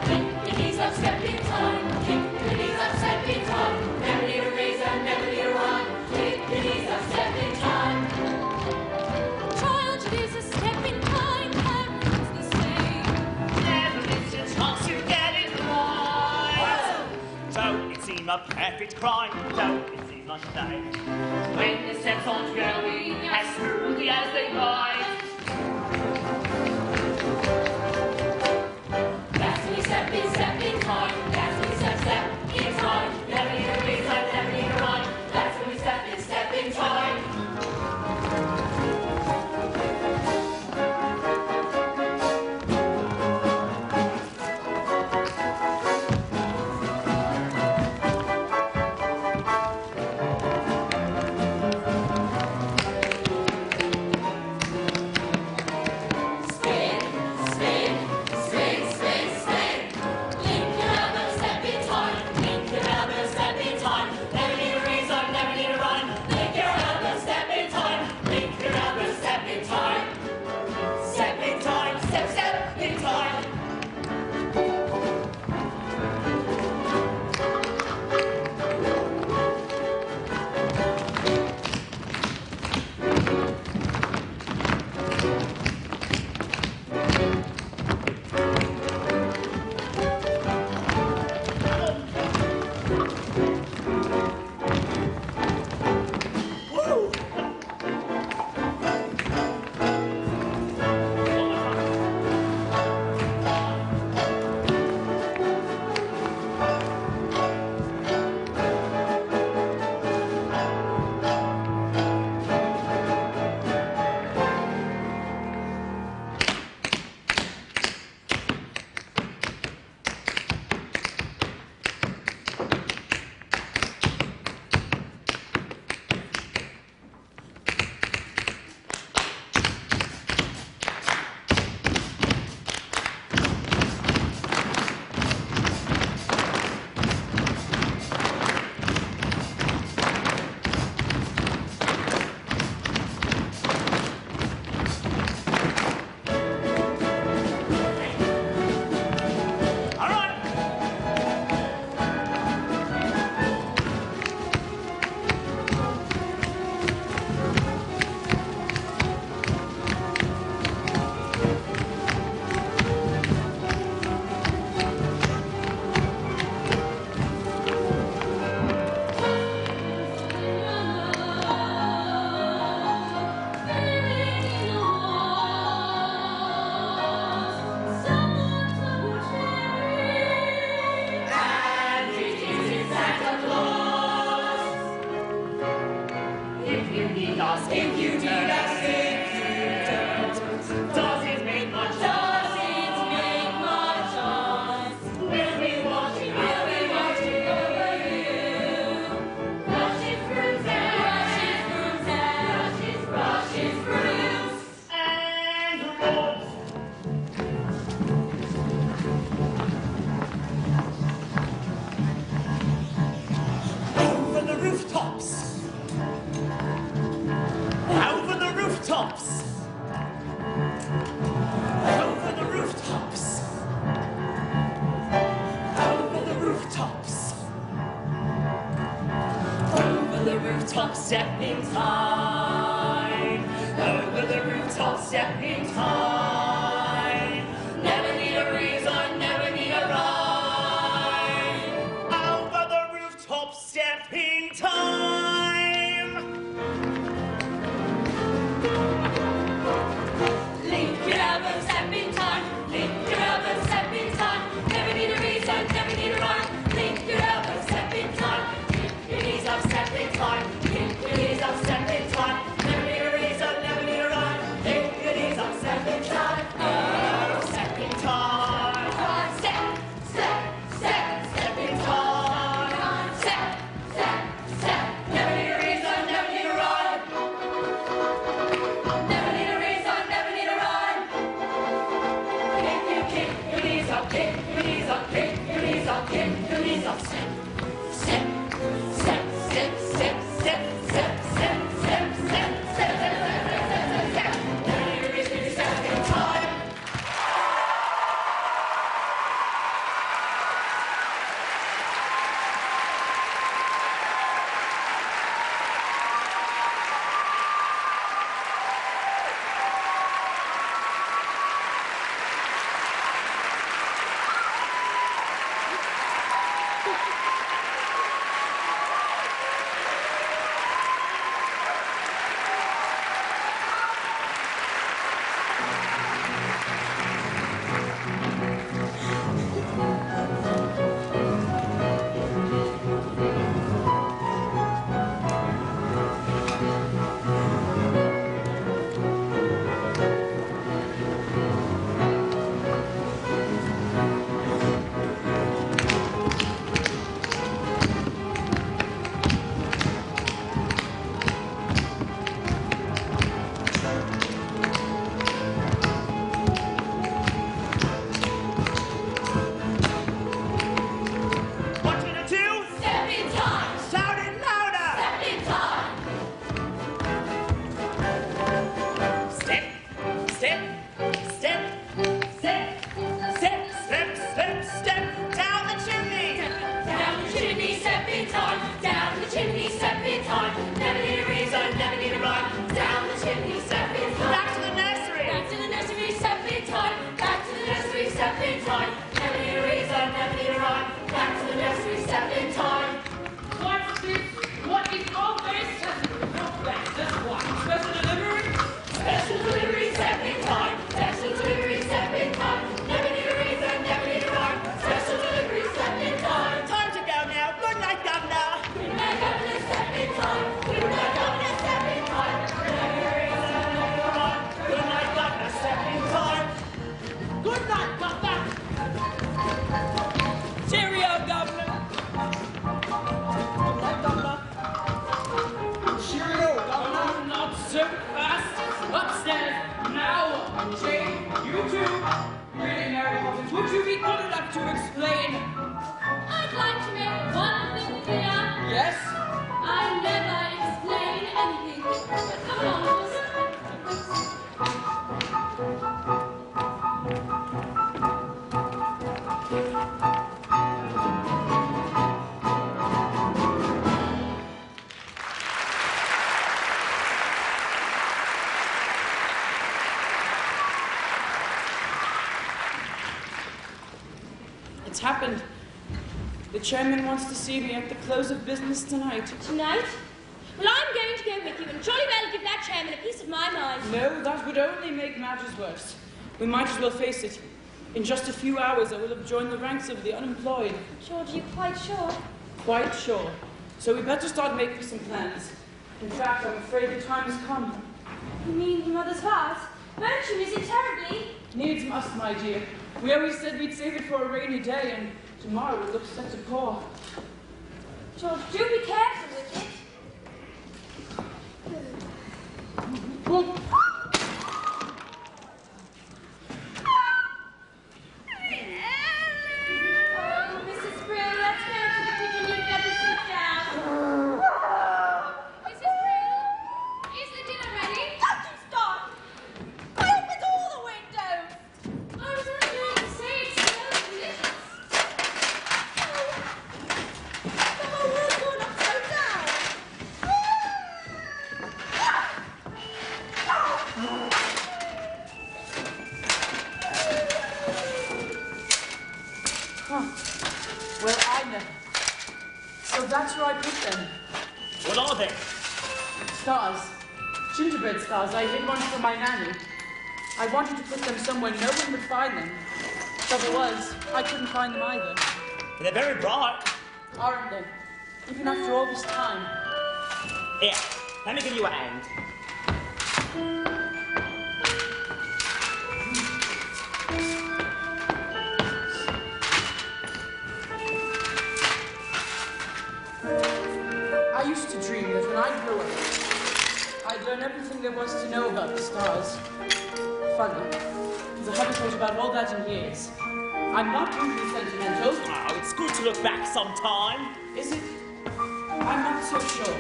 Kick-a-knees up, step in time. Kick-a-knees up, step in time. Never need a reason, never need a rhyme. Kick-a-knees up, step in time. Child, it is a step in time, parents the same. Never miss a chance to get it right. Don't it seem a perfect crime? Don't it seem like a day? When the steps aren't going as smoothly as they might. That's when we step in time. That's when we step in time. you need us, if you need us, if you don't. Does it make much odds? Does it make much odds? We'll be watching over you. Rushes, fruits, rushes, fruits. And rolls. Over the rooftops. Over the rooftops. Over the rooftops. Over the rooftops. Over the rooftops, step in time. Over the rooftops, step in time. Never need a reason, never need a rhyme. Over the rooftops, step in time. Link your elbows, step in time. Link your elbows, step in time. Never need a reason, never need a rhyme. Link your elbows, step in time. Link your knees up, step in time. Link your knees up, step in time. Never need a reason, never need a rhyme. Link your knees up, step in time. Oh, step in time. Step, step, step, Step in time. step, step, step. Never need a reason, never need a rhyme. Never need a reason, never need a rhyme. Kick your knees up, kick your knees up, kick your knees up, kick your knees up. Step, step, step, step, step, step, step, step, step, step, step, step. Never need a reason, you step in time. What you gonna do? Step in time. Shout it louder! Step in time. Step, step, step, step, step, step, step, step, down the chimney! Down the chimney, step in time. Down the chimney, step in time. Never need a reason, never need a rhyme. Down the chimney, step in time. Back to the nursery! Back to the nursery, step in time. Back to the nursery, step in time. Never need a reason, never need a rhyme. Back to the nursery, step in time. What's this? What is all this? That's what? Special delivery? Special delivery, step in time. Special delivery, step in time. Never need a reason, never need a rhyme. Special delivery, step in time. Time to go now. Good night, Governor. Good night, Governor, step in time. Good night, Governor, step in time. Never need a reason, never need a rhyme. Good night, Governor. Step in time. Good night, Governor. Cheerio, Governor. Good night, Governor. Cheerio, Governor. Oh, not so fast. Upstairs, now. Jane, you two. Really, Mary Poppins, would you be good enough to explain? I'd like to make one thing clear. Yes? I never explain anything. Come on. It's happened. The chairman wants to see me at the close of business tonight. Tonight? Well, I'm going to go with you and jolly well give that chairman a piece of my mind. No, that would only make matters worse. We might as well face it. In just a few hours, I will have joined the ranks of the unemployed. George, are you quite sure? Quite sure. So we better start making some plans. In fact, I'm afraid the time has come. You mean your mother's heart? Won't you miss it terribly? Needs must, my dear. We always said we'd save it for a rainy day, and tomorrow it looks set to pour. George, do be careful with it. Well, Oh, Mrs. Brill, let's go to the kitchen. You'd better sit down. Mrs. Brill, is the dinner ready? Don't you start! I opened all the windows. I was only going to say it's so delicious. The whole world's going upside down. huh. Well, I never. So that's where I put them. What are they? Stars. Gingerbread stars. I hid one for my nanny. I wanted to put them somewhere no one would find them. Trouble was, I couldn't find them either. They're very bright. Aren't they? Even after all this time. Here, let me give you a hand. I used to dream that when I grew up, I'd learn everything there was to know about the stars. Funny, because I haven't thought about all that in years. I'm not usually sentimental. Oh, it's good to look back sometime. Is it? I'm not so sure.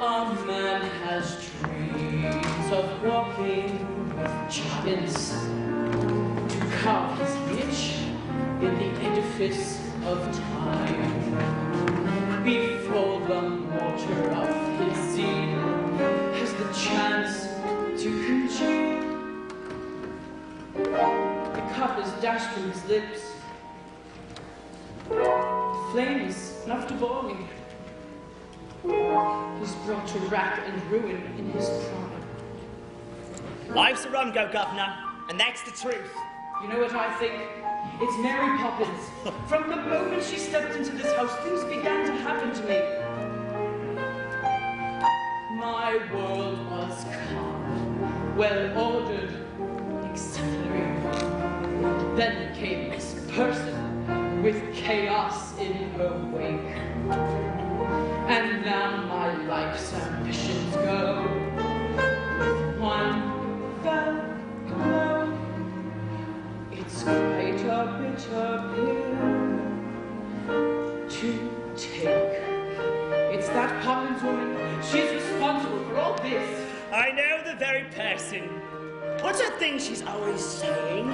A man has dreams of walking with giants to carve his niche in the edifice of time. Before the mortar of his zeal has the chance to congeal, the cup is dashed from his lips. Flame is enough to bore me. He's brought to rack and ruin in his prime. Life's a rum go, Governor, and that's the truth. You know what I think? It's Mary Poppins. From the moment she stepped into this house, things began to happen to me. My world was calm, well-ordered, exemplary. Then came this person with chaos in her wake. And now my life's ambitions go with one fell blow. It's quite a bitter pill to take. It's that Poppins woman. She's responsible for all this. I know the very person. What's that thing she's always saying?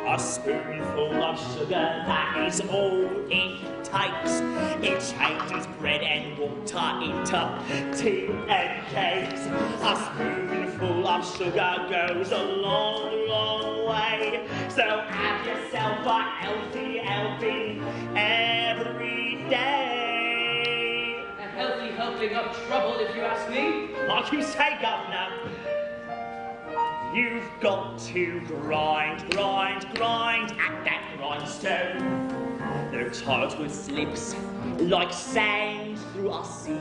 A spoonful of sugar, that is all it takes. It changes bread and water into tea and cakes. A spoonful of sugar goes a long, long way. So have yourself a healthy helping every day. A healthy helping of trouble, if you ask me. Like you say, Governor. You've got to grind, grind, grind at that grindstone. Their childhood slips like sand through a sieve.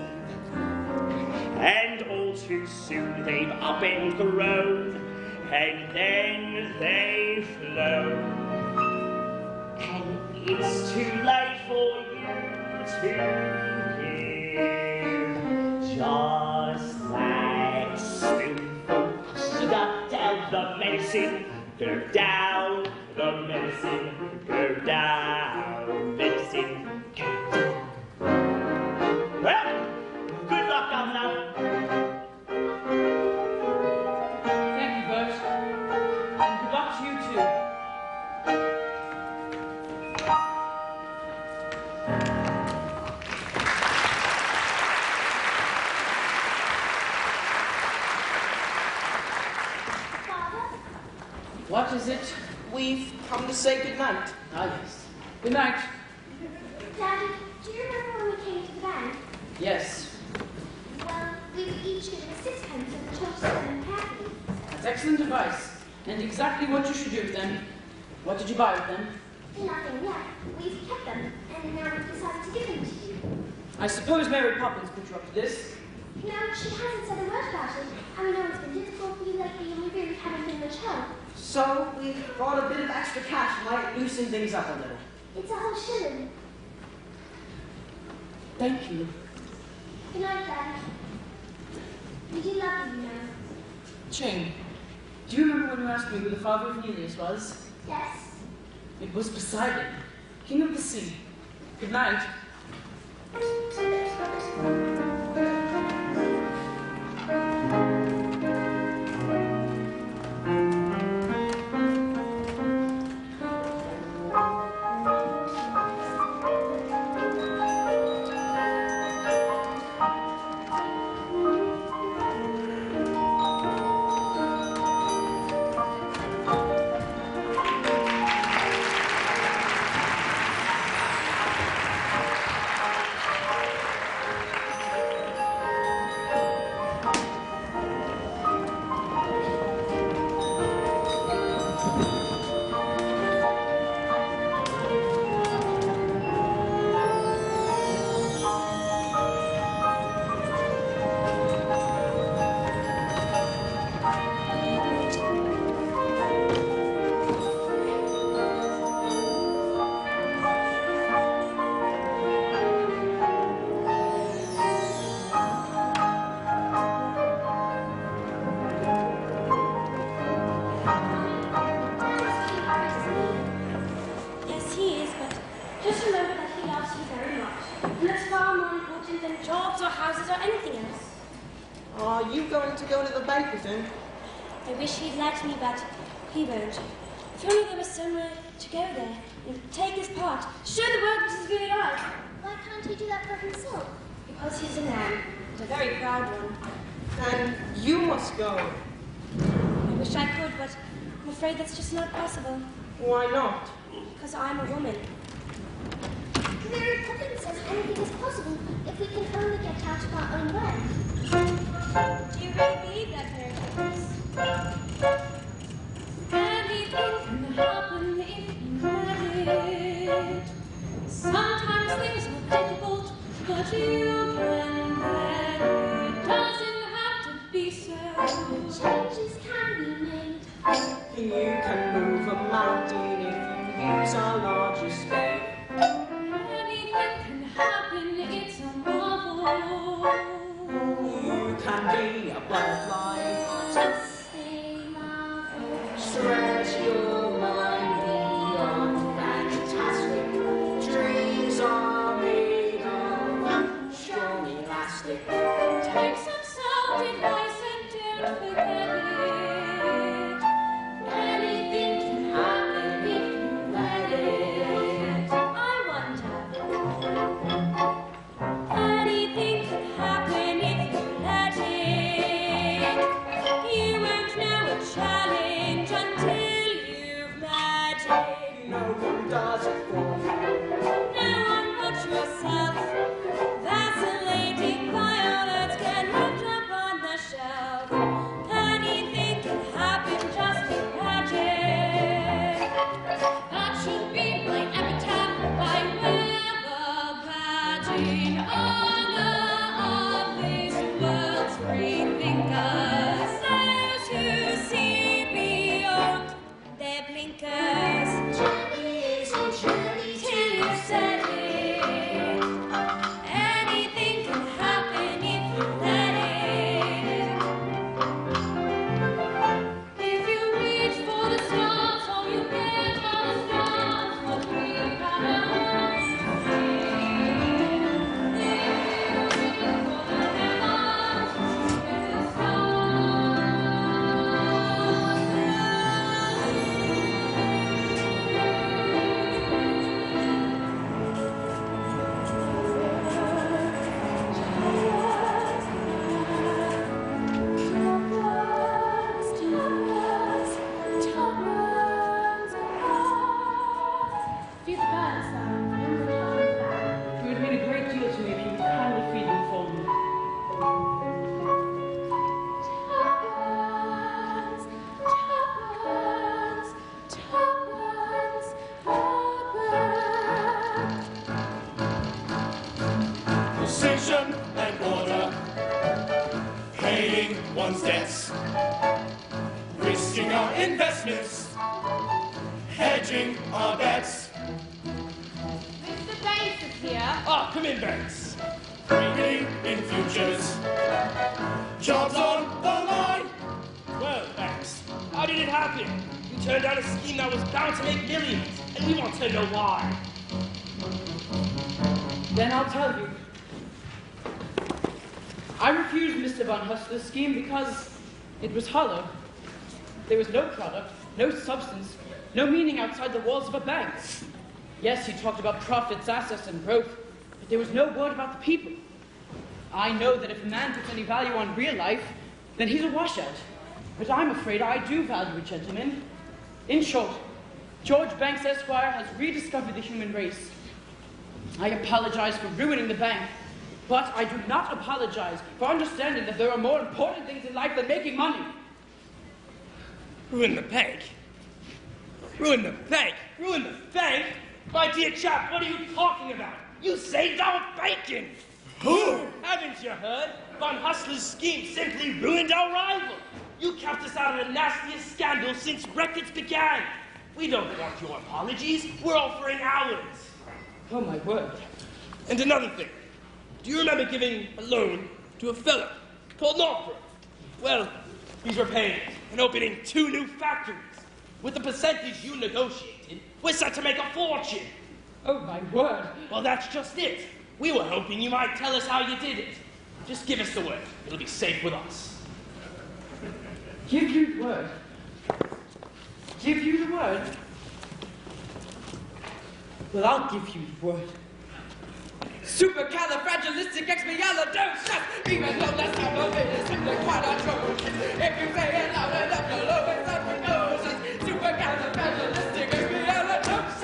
And all too soon they've up and grown, and then they flow. And it's too late for you to give just that spoonful of sugar. The medicine, go down, the medicine, go down, medicine, go down. Well, good luck, Governor. Thank you, Bert. And good luck to you, too. What is it? We've come to say goodnight. Ah, yes. Good night. Daddy, do you remember when we came to the bank? Yes. Well, we were each given a sixpence of the toast and patty. That's excellent advice. And exactly what you should do with them. What did you buy with them? Nothing yet. We've kept them, and now we've decided to give them to you. I suppose Mary Poppins put you up to this? No, she hasn't said a word about it. I know it's been difficult for you lately, and we really haven't been much help. So we brought a bit of extra cash might loosen things up a little. It's a whole shilling. Thank you. Good night, Daddy. We do love you, you know. Jane, do you remember when you asked me who the father of Neleus was? Yes. It was Poseidon, king of the sea. Good night. Are you going to go to the bank with him? I wish he'd let me, but he won't. If only there was somewhere to go there and take his part, show the world what he's really like. Why can't he do that for himself? Because he's a man, and a very proud one. Then you must go. I wish I could, but I'm afraid that's just not possible. Why not? Because I'm a woman. Mary Poppins says anything is possible if we can only get out of our own way. Do you really believe that, Mary Poppins? Anything can happen if you let it. Sometimes things are difficult, but you can let it. Doesn't have to be so. Changes can be made. You can move a mountain if you use a larger spade. Anything can happen, it's a marvel. You can be a butterfly. Just stay marvelous. Stretch your mind beyond fantastic. Dreams are made of strong elastic. Take some sound advice and don't forget it. Anything can happen if you let it. I wonder. Anything can happen if you let it. You won't know a challenge until you've met it. No one does it for you. No one but yourself. Vacillating violets can lift up on the shelf. Anything can happen, just imagine. That should be my epitaph. I wear the badge in honor of this world's free thinkers. Those who see beyond their blinkers. Journey is a journey Till you everyone's debts, risking our investments, hedging our bets. Mr. Banks is here. Ah, come in, Banks. Trading in futures, jobs on the line. Well, Banks, how did it happen? You turned down a scheme that was bound to make millions, and we want to know why. Then I'll tell you. I refused Mr. Von Hustler's scheme because it was hollow. There was no product, no substance, no meaning outside the walls of a bank. Yes, he talked about profits, assets, and growth, but there was no word about the people. I know that if a man puts any value on real life, then he's a washout. But I'm afraid I do value a gentleman. In short, George Banks, Esquire, has rediscovered the human race. I apologize for ruining the bank, but I do not apologize for understanding that there are more important things in life than making money. Ruin the bank? Ruin the bank? Ruin the bank? My dear chap, what are you talking about? You saved our bacon! Who? Haven't you heard? Von Hustler's scheme simply ruined our rival. You kept us out of the nastiest scandal since records began. We don't want your apologies. We're offering ours. Oh, my word. And another thing. Do you remember giving a loan to a fellow called Northbrook? Well, he's repaying it and opening 2 new factories. With the percentage you negotiated, we're set to make a fortune. Oh, my word. Well, that's just it. We were hoping you might tell us how you did it. Just give us the word. It'll be safe with us. Give you the word. Give you the word. Well, I'll give you the word. Supercalifragilisticexpialidocious. Even though that's how low it is, simply quite atrocious. If you say it loud enough, you'll always unprecocious. Supercalifragilisticexpialidocious.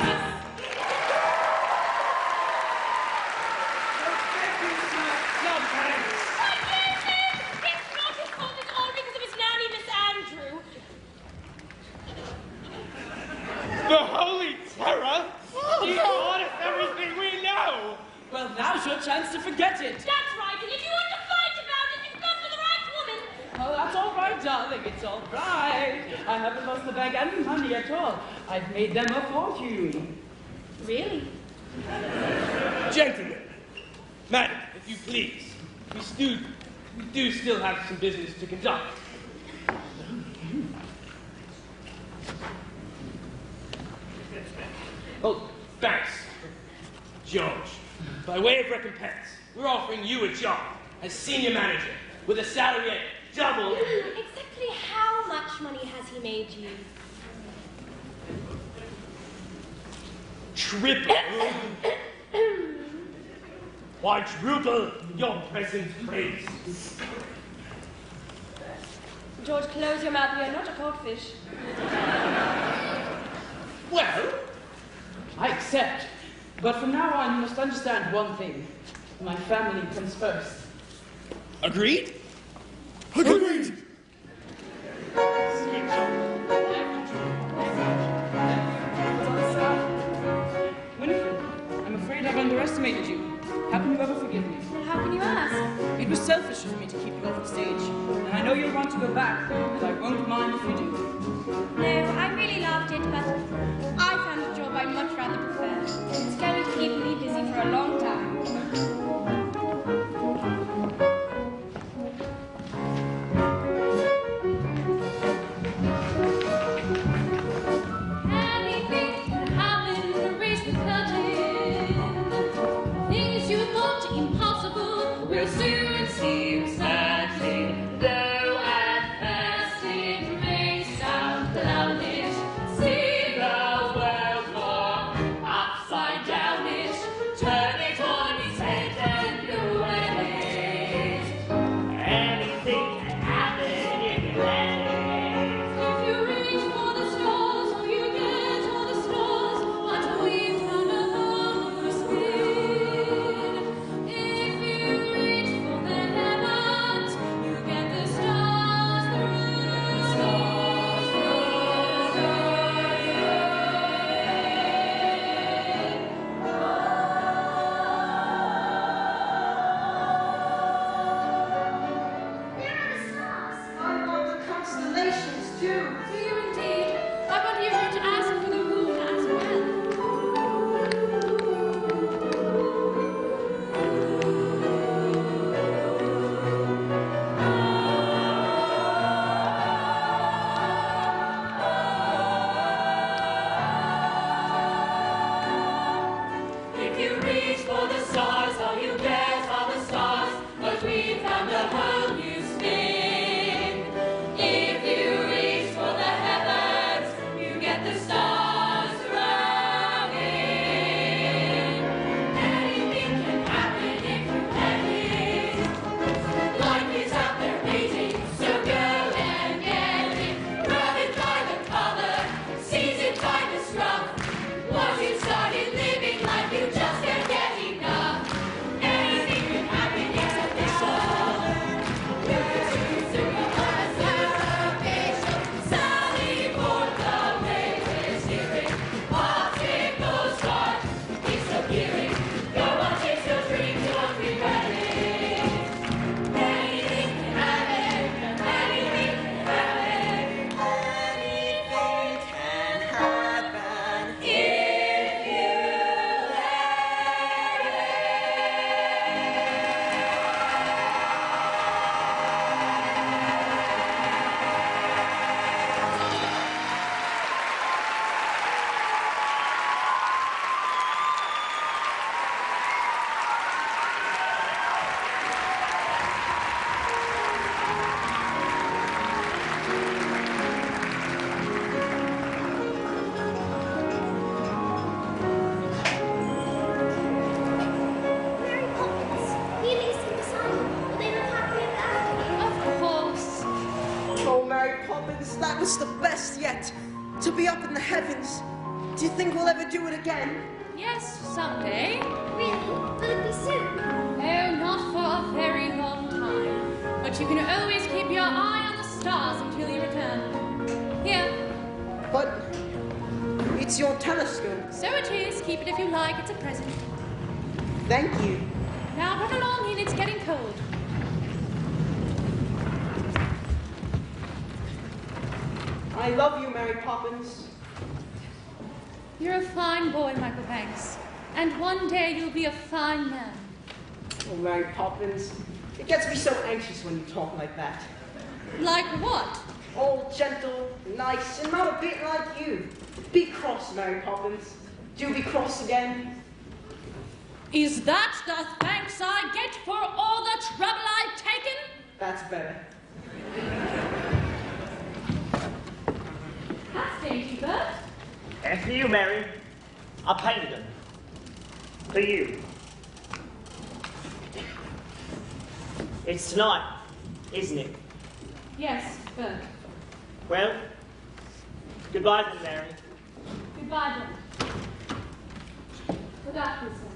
The Holy Terror? You taught us everything we know! Well, now's your chance to forget it. That's right, and if you want to fight about it, you've gone to the right woman. Oh, that's all right, darling. It's all right. I haven't lost the bank any money at all. I've made them a fortune. Really? Gentlemen, madam, if you please, we do still have some business to conduct. Oh, Banks, George, by way of recompense, we're offering you a job as senior manager with a salary at double. Exactly how much money has he made you? Triple. Quadruple your present praise. George, close your mouth. You're not a goldfish. Well, I accept. But from now on, you must understand one thing. My family comes first. Agreed? Agreed! Winifred, I'm afraid I've underestimated you. How can you ever forgive me? Well, how can you ask? It was selfish of me to keep you off the stage. And I know you'll want to go back, and I won't mind if you do. No, I really loved it, but I found a job I'd much rather prefer. It's going to keep me busy for a long time. Anything can happen, raise the curtain. Things you thought impossible will soon seem certain. Though at first it may sound clownish, see the world more upside down. we'll ever do it again? Yes, someday. Really? Will it be soon? Oh, not for a very long time. But you can always keep your eye on the stars until you return. Here. But it's your telescope. So it is. Keep it if you like. It's a present. Thank you. Now run along in. It's getting cold. I love you, Mary Poppins. You're a fine boy, Michael Banks. And one day you'll be a fine man. Oh, Mary Poppins. It gets me so anxious when you talk like that. Like what? All gentle, nice, and not a bit like you. Be cross, Mary Poppins. Do be cross again. Is that the thanks I get for all the trouble I've taken? That's better. That's dainty, Bert. And for you, Mary, I painted them. For you. It's tonight, isn't it? Yes, Bert. Well, goodbye then, Mary. Goodbye, then. Good afternoon, sir.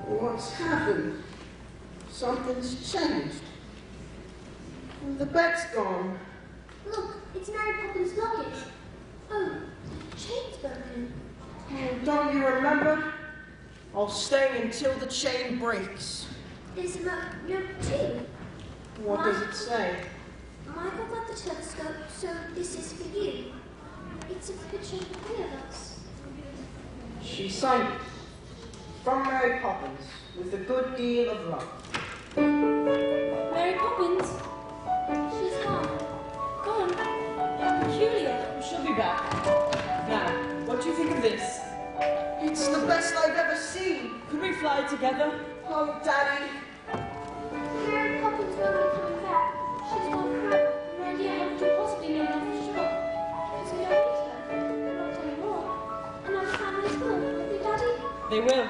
What's happened? Something's changed. The bed's gone. Look, it's Mary Poppins' luggage. Oh, the chain's broken. Oh, don't you remember? I'll stay until the chain breaks. There's a note too. What does it say? Michael got the telescope, so this is for you. It's a picture of the three of us. She signed it. From Mary Poppins, with a good deal of love. Mary Poppins? She's gone. Gone. How peculiar. She'll be back. Now, what do you think of this? It's the best I've ever seen. Could we fly together? Oh, Daddy. Mary Poppins won't be coming back. She's gone forever. No idea how we could possibly know that for sure. Because we don't meet her. Not anymore. And our family's gone, won't they, Daddy? They will.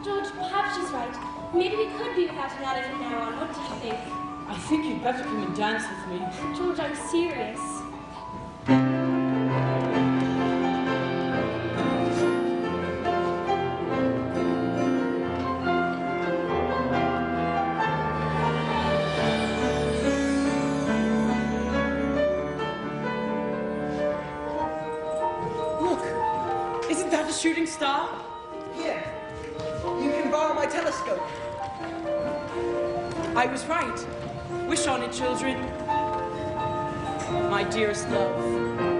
George, perhaps she's right. Maybe we could be without another from now on. What do you think? I think you'd better come and dance with me. George, I'm serious. Look, isn't that a shooting star? Here. You can borrow my telescope. I was right. Wish on it, children. My dearest love.